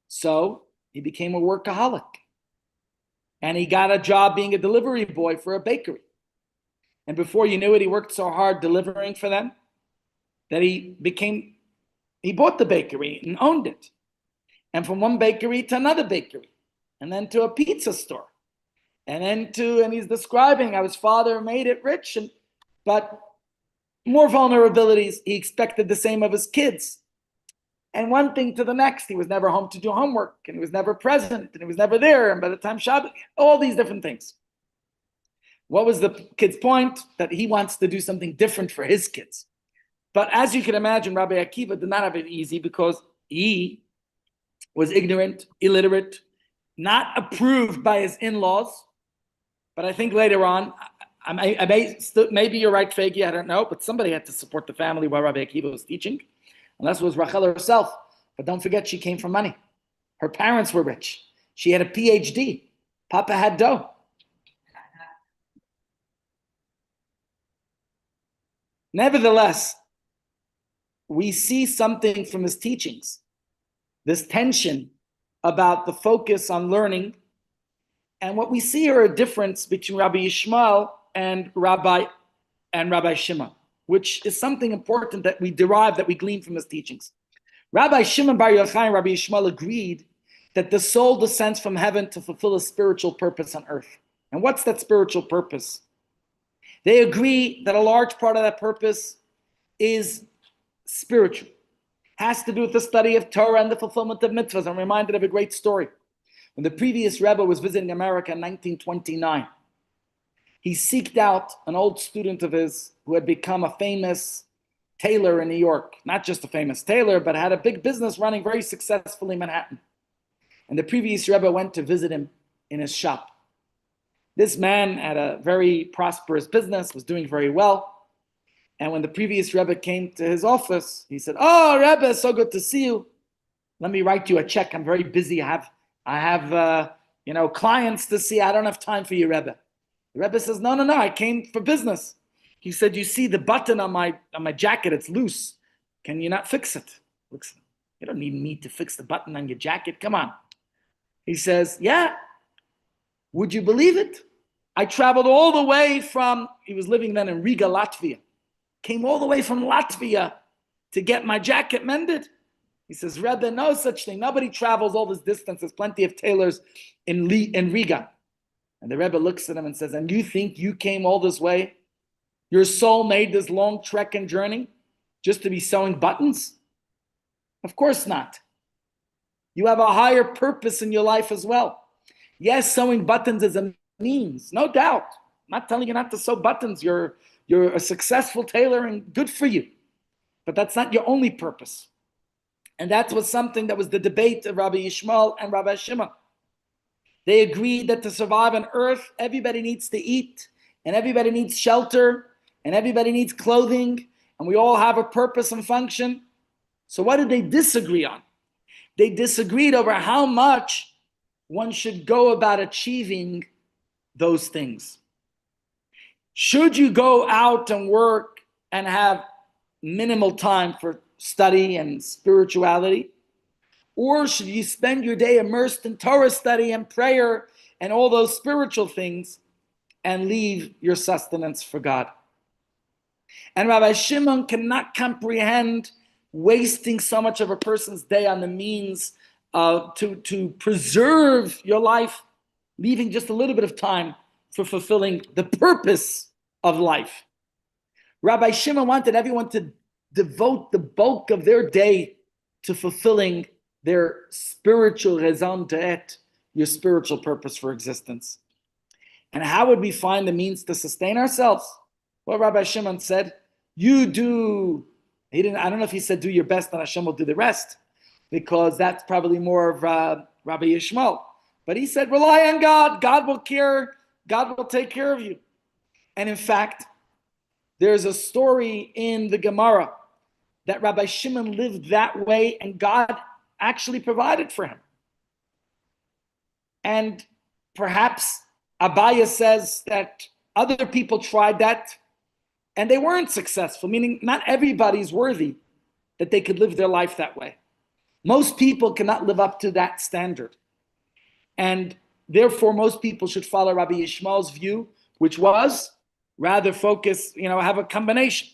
So he became a workaholic. And he got a job being a delivery boy for a bakery. And before you knew it, he worked so hard delivering for them that he bought the bakery and owned it. And from one bakery to another bakery. And then to a pizza store. And he's describing how his father made it rich, but more vulnerabilities. He expected the same of his kids. And one thing to the next, he was never home to do homework, and he was never present, and he was never there. And by the time Shabbat, all these different things. What was the kid's point? That he wants to do something different for his kids. But as you can imagine, Rabbi Akiva did not have it easy because he was ignorant, illiterate, not approved by his in-laws. But I think later on, maybe you're right, Fegi, I don't know, but somebody had to support the family while Rabbi Akiva was teaching. Unless it was Rachel herself. But don't forget, she came from money. Her parents were rich. She had a PhD. Papa had dough. Nevertheless, we see something from his teachings. This tension about the focus on learning. And what we see are a difference between Rabbi Yishmael and Rabbi Shimon, which is something important that we derive, that we glean from his teachings. Rabbi Shimon Bar Yochai and Rabbi Yishmael agreed that the soul descends from heaven to fulfill a spiritual purpose on earth. And what's that spiritual purpose? They agree that a large part of that purpose is spiritual. Has to do with the study of Torah and the fulfillment of mitzvahs. I'm reminded of a great story. When the previous Rebbe was visiting America in 1929, he seeked out an old student of his who had become a famous tailor in New York. Not just a famous tailor, but had a big business running very successfully in Manhattan. And the previous Rebbe went to visit him in his shop. This man had a very prosperous business, was doing very well. And when the previous Rebbe came to his office, he said, "Oh, Rebbe, it's so good to see you. Let me write you a check. I'm very busy. I have clients to see. I don't have time for you, Rebbe. The Rebbe says, no, I came for business. He said, you see the button on my jacket, it's loose. Can you not fix it? Looks, you don't need me to fix the button on your jacket. Come on. He says, yeah. Would you believe it? I traveled all the way he was living then in Riga, Latvia. Came all the way from Latvia to get my jacket mended. He says, Rebbe, no such thing. Nobody travels all this distance. There's plenty of tailors in Riga. And the Rebbe looks at him and says, and you think you came all this way? Your soul made this long trek and journey just to be sewing buttons? Of course not. You have a higher purpose in your life as well. Yes, sewing buttons is a means, no doubt. I'm not telling you not to sew buttons. You're a successful tailor and good for you. But that's not your only purpose. And that was something that was the debate of Rabbi Yishmael and Rabbi Shimon. They agreed that to survive on earth, everybody needs to eat, and everybody needs shelter, and everybody needs clothing, and we all have a purpose and function. So what did they disagree on? They disagreed over how much one should go about achieving those things. Should you go out and work and have minimal time for study and spirituality? Or should you spend your day immersed in Torah study and prayer and all those spiritual things and leave your sustenance for God? And Rabbi Shimon cannot comprehend wasting so much of a person's day on the means to preserve your life, leaving just a little bit of time for fulfilling the purpose of life. Rabbi Shimon wanted everyone to devote the bulk of their day to fulfilling their spiritual raison d'etre, your spiritual purpose for existence. And how would we find the means to sustain ourselves? Well, Rabbi Shimon said, you do, I don't know if he said do your best and Hashem will do the rest, because that's probably more of Rabbi Yishmael. But he said, rely on God. God will take care of you. And in fact, there's a story in the Gemara that Rabbi Shimon lived that way and God actually provided for him. And perhaps Abaya says that other people tried that and they weren't successful, meaning not everybody's worthy that they could live their life that way. Most people cannot live up to that standard. And therefore, most people should follow Rabbi Yishmael's view, which was rather focus, have a combination,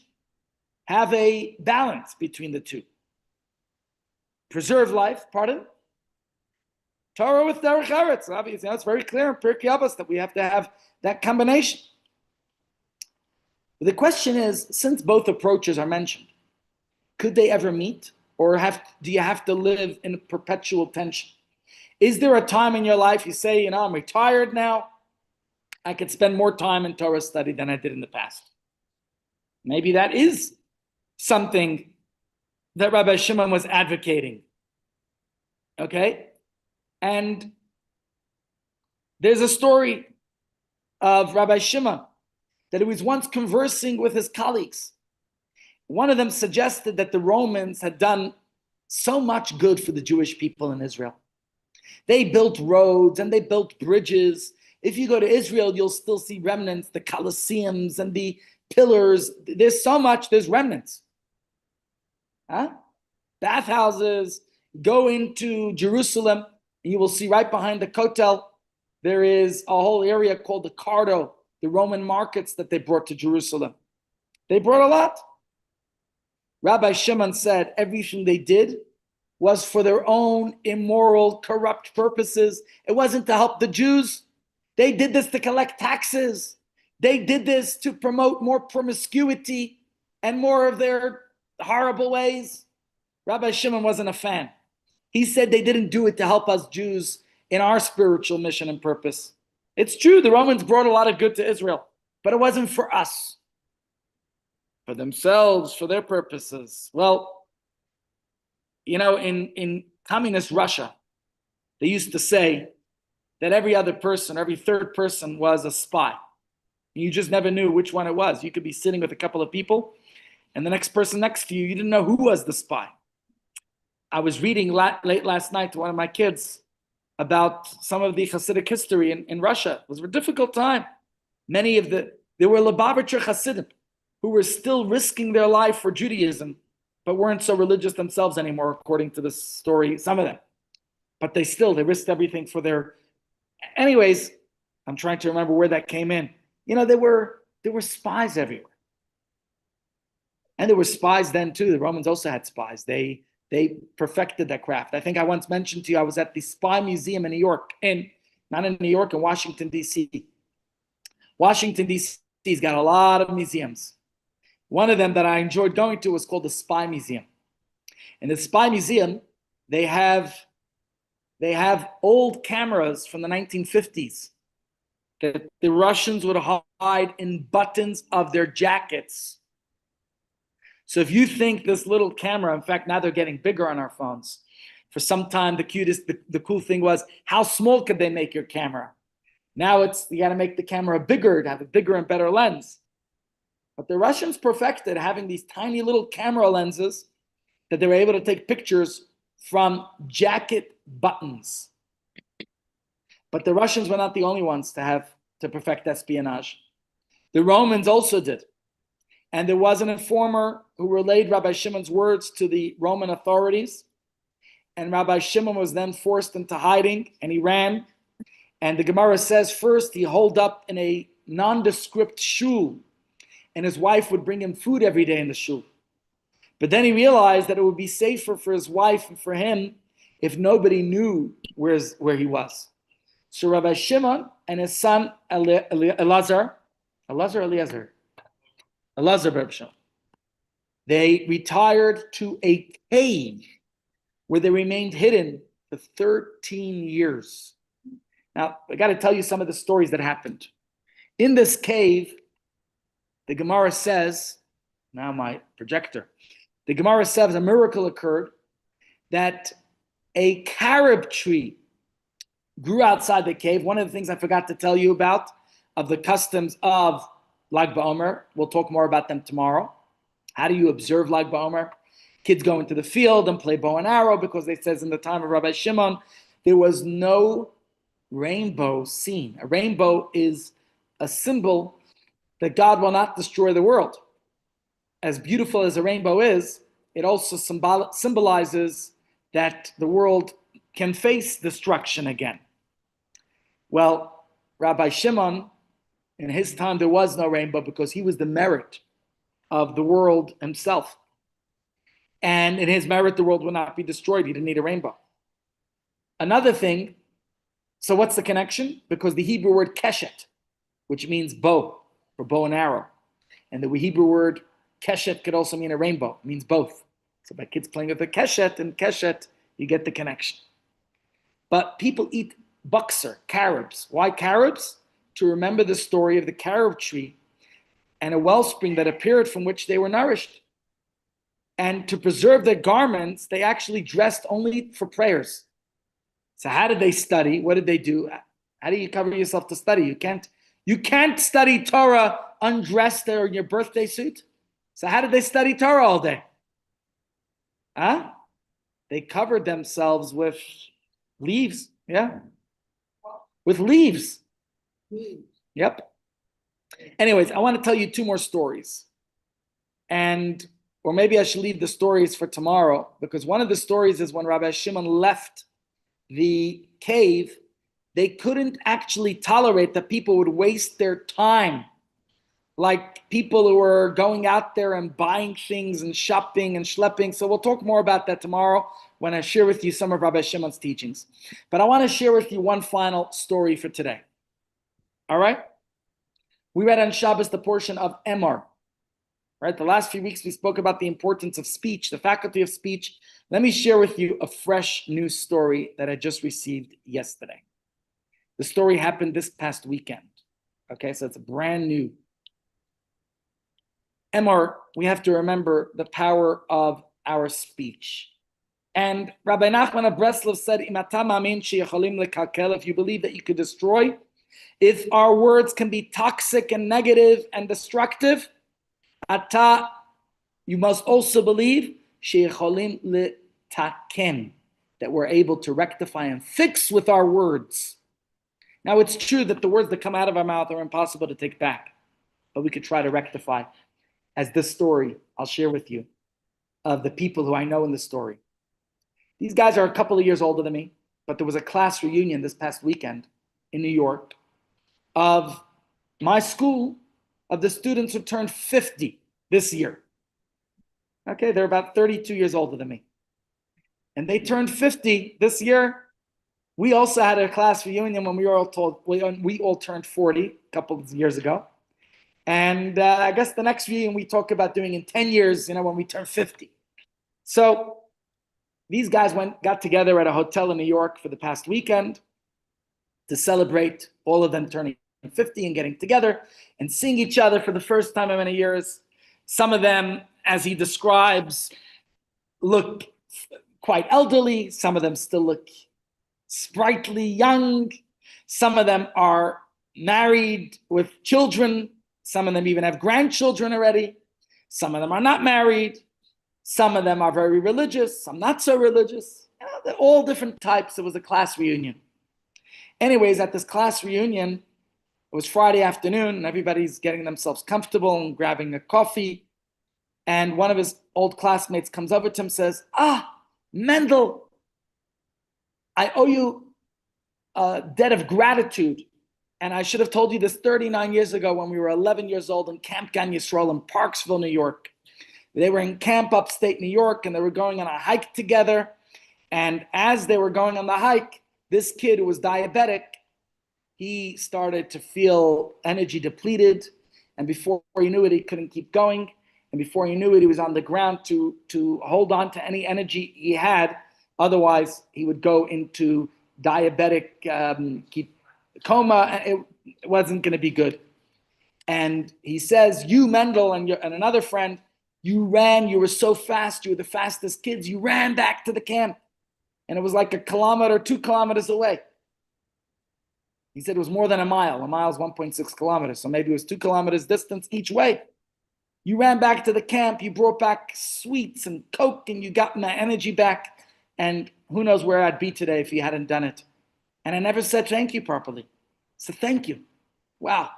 have a balance between the two. Preserve life, Torah with derech eretz. Obviously, it's very clear in Pirkei Avos that we have to have that combination. But the question is, since both approaches are mentioned, could they ever meet? Or do you have to live in perpetual tension? Is there a time in your life you say, I'm retired now, I could spend more time in Torah study than I did in the past? Maybe that is something that Rabbi Shimon was advocating. Okay? And there's a story of Rabbi Shimon that he was once conversing with his colleagues. One of them suggested that the Romans had done so much good for the Jewish people in Israel. They built roads and they built bridges. If you go to Israel, you'll still see remnants, the Colosseums and the pillars. There's remnants. Bathhouses. Go into Jerusalem, and you will see right behind the Kotel, there is a whole area called the Cardo, the Roman markets that they brought to Jerusalem. They brought a lot. Rabbi Shimon said everything they did was for their own immoral, corrupt purposes. It wasn't to help the Jews. They did this to collect taxes. They did this to promote more promiscuity and more of their horrible ways. Rabbi Shimon wasn't a fan. He said they didn't do it to help us Jews in our spiritual mission and purpose. It's true, the Romans brought a lot of good to Israel, but it wasn't for us, for themselves, for their purposes. Well, in communist Russia, they used to say that every other person, every third person was a spy. You just never knew which one it was. You could be sitting with a couple of people, and the next person next to you, you didn't know who was the spy. I was reading late last night to one of my kids about some of the Hasidic history in Russia. It was a difficult time. There were Lubavitcher Hasidim who were still risking their life for Judaism, but weren't so religious themselves anymore, according to this story, some of them. But they risked everything for their... Anyways, I'm trying to remember where that came in. There were spies everywhere. And there were spies then too. The Romans also had spies. They perfected that craft. I think I once mentioned to you, I was at the Spy Museum in New York, not in New York, in Washington, D.C. Washington, D.C.'s got a lot of museums. One of them that I enjoyed going to was called the Spy Museum. In the Spy Museum, they have old cameras from the 1950s that the Russians would hide in buttons of their jackets. So if you think this little camera, in fact, now they're getting bigger on our phones. For some time, the cool thing was, how small could they make your camera? Now you got to make the camera bigger to have a bigger and better lens. But the Russians perfected having these tiny little camera lenses that they were able to take pictures from jacket buttons. But the Russians were not the only ones to perfect espionage. The Romans also did. And there was an informer who relayed Rabbi Shimon's words to the Roman authorities. And Rabbi Shimon was then forced into hiding, and he ran. And the Gemara says first he holed up in a nondescript shul, and his wife would bring him food every day in the shul. But then he realized that it would be safer for his wife and for him if nobody knew where he was. So Rabbi Shimon and his son Elazar, they retired to a cave where they remained hidden for 13 years. Now, I got to tell you some of the stories that happened. In this cave, the Gemara says, now my projector, the Gemara says a miracle occurred that a carob tree grew outside the cave. One of the things I forgot to tell you about of the customs of Lag BaOmer, we'll talk more about them tomorrow. How do you observe Lag BaOmer? Kids go into the field and play bow and arrow because it says in the time of Rabbi Shimon, there was no rainbow seen. A rainbow is a symbol that God will not destroy the world. As beautiful as a rainbow is, it also symbolizes that the world can face destruction again. Well, Rabbi Shimon, in his time, there was no rainbow because he was the merit of the world himself. And in his merit, the world will not be destroyed. He didn't need a rainbow. Another thing, so what's the connection? Because the Hebrew word keshet, which means bow, or bow and arrow. And the Hebrew word keshet could also mean a rainbow. It means both. So by kids playing with the keshet and keshet, you get the connection. But people eat buxer, carobs. Why carobs? To remember the story of the carob tree and a wellspring that appeared from which they were nourished. And to preserve their garments, they actually dressed only for prayers. So how did they study? What did they do? How do you cover yourself to study? You can't study Torah undressed or in your birthday suit. So how did they study Torah all day? Huh? They covered themselves with leaves. Yeah. With leaves. Yep. Anyways, I want to tell you two more stories. Or maybe I should leave the stories for tomorrow, because one of the stories is when Rabbi Shimon left the cave, they couldn't actually tolerate that people would waste their time. Like people who were going out there and buying things and shopping and schlepping. So we'll talk more about that tomorrow when I share with you some of Rabbi Shimon's teachings. But I want to share with you one final story for today. All right? We read on Shabbos the portion of Emor. Right? The last few weeks we spoke about the importance of speech, the faculty of speech. Let me share with you a fresh new story that I just received yesterday. The story happened this past weekend. Okay, so it's brand new. Emor, we have to remember the power of our speech. And Rabbi Nachman of Breslov said, if you believe that you could destroy, if our words can be toxic and negative and destructive, you must also believe that we're able to rectify and fix with our words. Now, it's true that the words that come out of our mouth are impossible to take back, but we could try to rectify, as this story I'll share with you of the people who I know in the story. These guys are a couple of years older than me, but there was a class reunion this past weekend in New York of my school, of the students who turned 50 this year. Okay, they're about 32 years older than me. And they turned 50 this year. We also had a class reunion when we all turned 40 a couple of years ago. And I guess the next reunion we talk about doing in 10 years, when we turn 50. So these guys got together at a hotel in New York for the past weekend to celebrate all of them turning 50 and getting together and seeing each other for the first time in many years. Some of them, as he describes, look quite elderly. Some of them still look sprightly young. Some of them are married with children. Some of them even have grandchildren already. Some of them are not married. Some of them are very religious. Some not so religious. They're all different types. It was a class reunion. Anyways, at this class reunion, it was Friday afternoon, and everybody's getting themselves comfortable and grabbing a coffee. And one of his old classmates comes over to him and says, Mendel, I owe you a debt of gratitude. And I should have told you this 39 years ago when we were 11 years old in Camp Gan Yisrael in Parksville, New York. They were in camp upstate New York, and they were going on a hike together. And as they were going on the hike, this kid who was diabetic, he started to feel energy depleted. And before he knew it, he couldn't keep going. And before he knew it, he was on the ground to hold on to any energy he had. Otherwise, he would go into diabetic coma. It wasn't going to be good. And he says, you, Mendel, and another friend, you ran. You were so fast. You were the fastest kids. You ran back to the camp. And it was like 1 kilometer, 2 kilometers away. He said it was more than a mile. A mile is 1.6 kilometers. So maybe it was 2 kilometers distance each way. You ran back to the camp. You brought back sweets and Coke, and you got my energy back. And who knows where I'd be today if you hadn't done it. And I never said thank you properly. So thank you. Wow.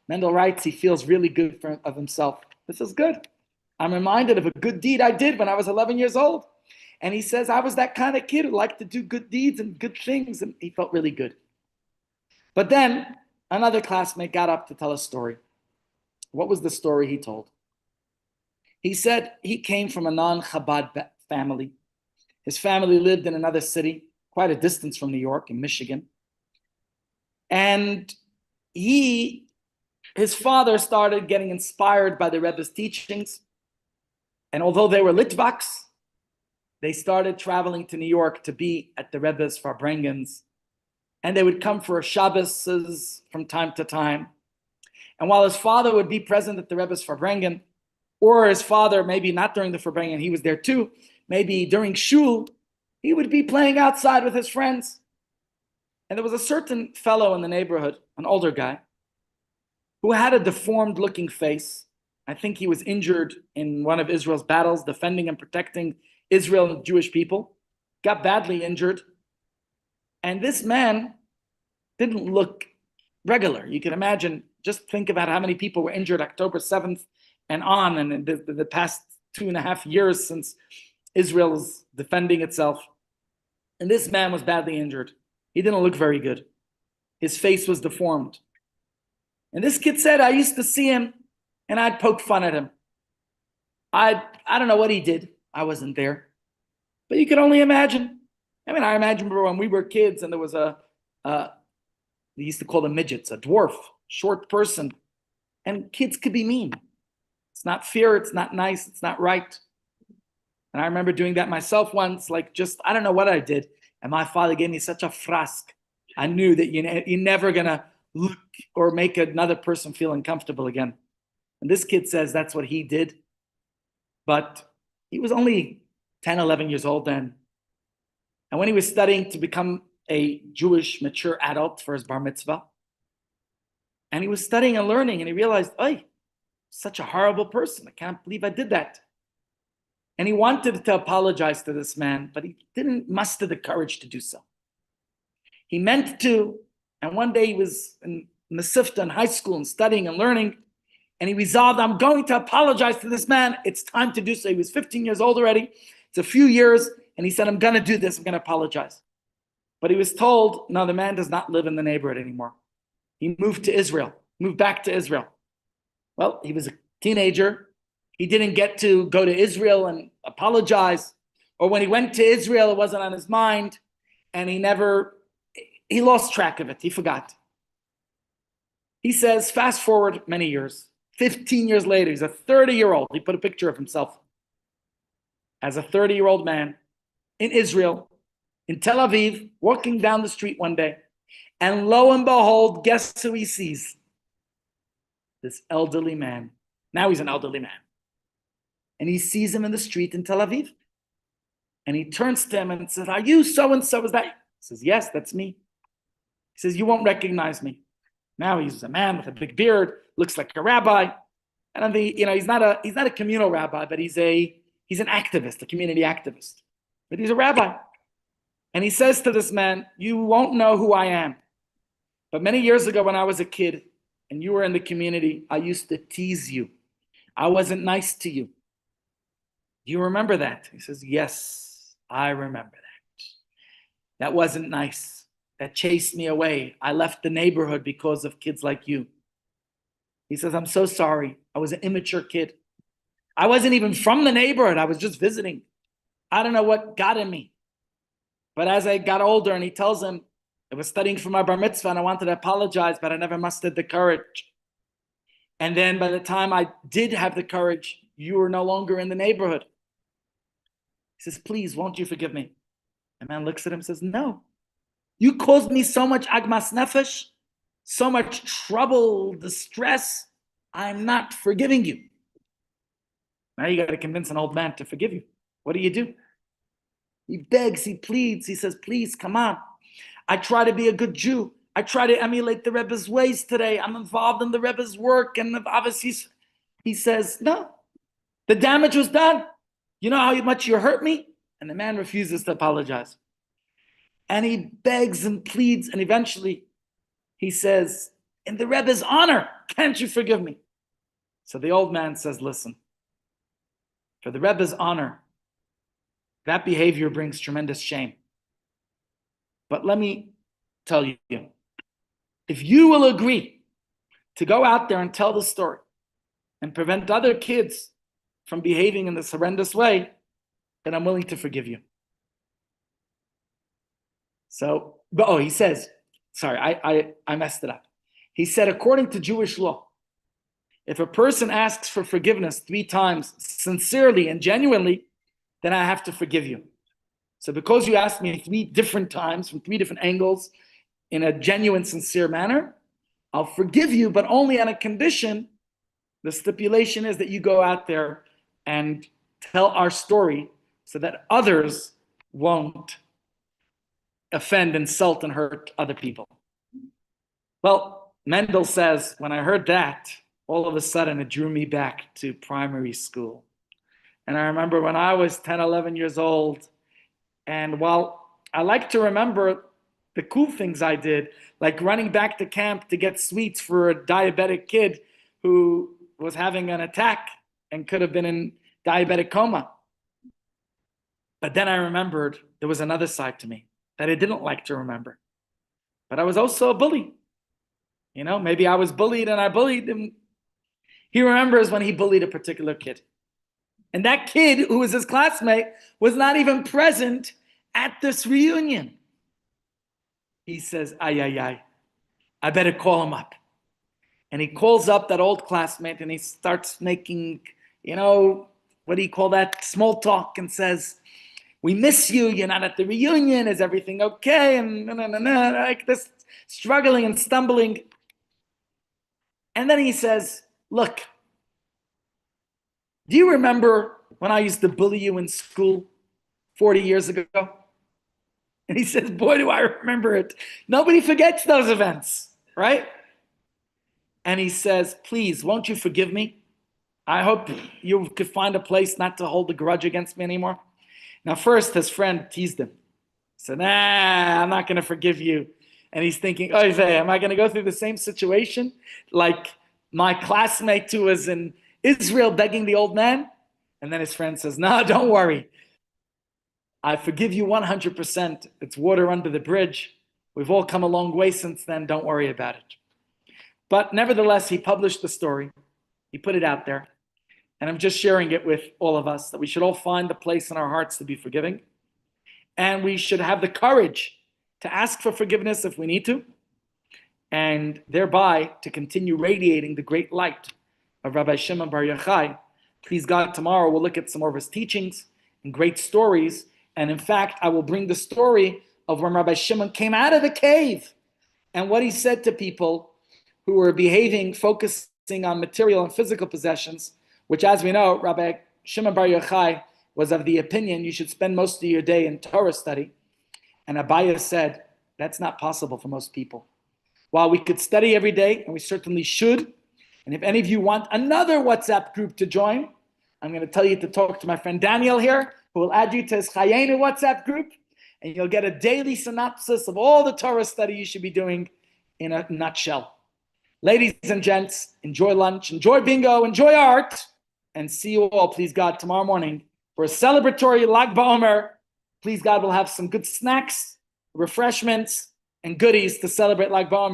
Mendel writes he feels really good of himself. This is good. I'm reminded of a good deed I did when I was 11 years old. And he says, I was that kind of kid who liked to do good deeds and good things. And he felt really good. But then another classmate got up to tell a story. What was the story he told? He said he came from a non-Chabad family. His family lived in another city, quite a distance from New York, in Michigan. And his father started getting inspired by the Rebbe's teachings. And although they were Litvaks, they started traveling to New York to be at the Rebbe's Farbrengens. And they would come for Shabbos from time to time. And while his father would be present at the Rebbe's Farbrengen, or his father, maybe not during the Farbrengen, he was there too, maybe during Shul, he would be playing outside with his friends. And there was a certain fellow in the neighborhood, an older guy, who had a deformed looking face. I think he was injured in one of Israel's battles, defending and protecting Israel and the Jewish people, got badly injured. And this man didn't look regular. You can imagine, just think about how many people were injured October 7th and on, and in the past 2.5 years since Israel is defending itself. And this man was badly injured. He didn't look very good. His face was deformed. And this kid said, I used to see him and I'd poke fun at him. I don't know what he did. I wasn't there. But you can only imagine. I mean, I remember when we were kids and there was they used to call them midgets, a dwarf, short person. And kids could be mean. It's not fair. It's not nice. It's not right. And I remember doing that myself once, I don't know what I did. And my father gave me such a frask. I knew that you're never going to look or make another person feel uncomfortable again. And this kid says that's what he did. But he was only 10, 11 years old then. And when he was studying to become a Jewish mature adult for his bar mitzvah, and he was studying and learning, and he realized, such a horrible person. I can't believe I did that. And he wanted to apologize to this man, but he didn't muster the courage to do so. He meant to, and one day he was in Mesivta in high school and studying and learning, and he resolved, I'm going to apologize to this man. It's time to do so. He was 15 years old already. It's a few years, and he said, I'm going to do this. I'm going to apologize. But he was told, no, the man does not live in the neighborhood anymore. He moved to Israel, moved back to Israel. Well, he was a teenager. He didn't get to go to Israel and apologize. Or when he went to Israel, it wasn't on his mind. And he lost track of it. He forgot. He says, fast forward many years, 15 years later, he's a 30-year-old. He put a picture of himself as a 30-year-old man in Israel, in Tel Aviv, walking down the street one day. And lo and behold, guess who he sees? This elderly man. Now he's an elderly man. And he sees him in the street in Tel Aviv. And he turns to him and says, are you so-and-so? Is that you? He says, yes, that's me. He says, you won't recognize me. Now he's a man with a big beard, looks like a rabbi. And he's not a communal rabbi, but he's an activist, a community activist. But he's a rabbi. And he says to this man, you won't know who I am. But many years ago when I was a kid and you were in the community, I used to tease you. I wasn't nice to you. Do you remember that? He says, yes, I remember that. That wasn't nice. That chased me away. I left the neighborhood because of kids like you. He says, I'm so sorry. I was an immature kid. I wasn't even from the neighborhood. I was just visiting. I don't know what got in me. But as I got older, and he tells him, I was studying for my bar mitzvah and I wanted to apologize, but I never mustered the courage. And then by the time I did have the courage, you were no longer in the neighborhood. He says, please, won't you forgive me? The man looks at him and says, no. You caused me so much agmas nefesh, so much trouble, distress. I'm not forgiving you. Now you got to convince an old man to forgive you. What do? He begs, he pleads, he says, please, come on. I try to be a good Jew. I try to emulate the Rebbe's ways today. I'm involved in the Rebbe's work. And obviously, he says, no, the damage was done. You know how much you hurt me? And the man refuses to apologize. And he begs and pleads. And eventually he says, in the Rebbe's honor, can't you forgive me? So the old man says, listen, for the Rebbe's honor, that behavior brings tremendous shame. But let me tell you, if you will agree to go out there and tell the story and prevent other kids from behaving in this horrendous way, then I'm willing to forgive you. So, he says, sorry, I messed it up. He said, according to Jewish law, if a person asks for forgiveness 3 times sincerely and genuinely, then I have to forgive you. So because you asked me 3 different times from 3 different angles in a genuine, sincere manner, I'll forgive you, but only on a condition. The stipulation is that you go out there and tell our story so that others won't offend, insult, and hurt other people. Well, Mendel says, when I heard that, all of a sudden it drew me back to primary school. And I remember when I was 10, 11 years old, and while I like to remember the cool things I did, like running back to camp to get sweets for a diabetic kid who was having an attack and could have been in diabetic coma. But then I remembered there was another side to me that I didn't like to remember. But I was also a bully. Maybe I was bullied and I bullied him. He remembers when he bullied a particular kid. And that kid, who was his classmate, was not even present at this reunion. He says, I better call him up. And he calls up that old classmate and he starts making, what do you call that? Small talk, and says, we miss you. You're not at the reunion. Is everything okay? And like this, struggling and stumbling. And then he says, look, do you remember when I used to bully you in school 40 years ago? And he says, boy, do I remember it. Nobody forgets those events, right? And he says, please, won't you forgive me? I hope you could find a place not to hold a grudge against me anymore. Now, first, his friend teased him. He said, nah, I'm not going to forgive you. And he's thinking, oh, am I going to go through the same situation like my classmate who was in Israel begging the old man? And then his friend says, no, don't worry. I forgive you 100%. It's water under the bridge. We've all come a long way since then. Don't worry about it. But nevertheless, he published the story. He put it out there. And I'm just sharing it with all of us that we should all find the place in our hearts to be forgiving. And we should have the courage to ask for forgiveness if we need to. And thereby to continue radiating the great light of Rabbi Shimon Bar Yochai. Please God, tomorrow we'll look at some more of his teachings and great stories. And in fact, I will bring the story of when Rabbi Shimon came out of the cave and what he said to people who were behaving, focusing on material and physical possessions, which, as we know, Rabbi Shimon Bar Yochai was of the opinion you should spend most of your day in Torah study. And Abaye said, that's not possible for most people. While we could study every day, and we certainly should, and if any of you want another WhatsApp group to join, I'm going to tell you to talk to my friend Daniel here, who will add you to his Chayenu WhatsApp group, and you'll get a daily synopsis of all the Torah study you should be doing in a nutshell. Ladies and gents, enjoy lunch, enjoy bingo, enjoy art, and see you all, please God, tomorrow morning for a celebratory Lag BaOmer. Please God, we'll have some good snacks, refreshments, and goodies to celebrate Lag BaOmer.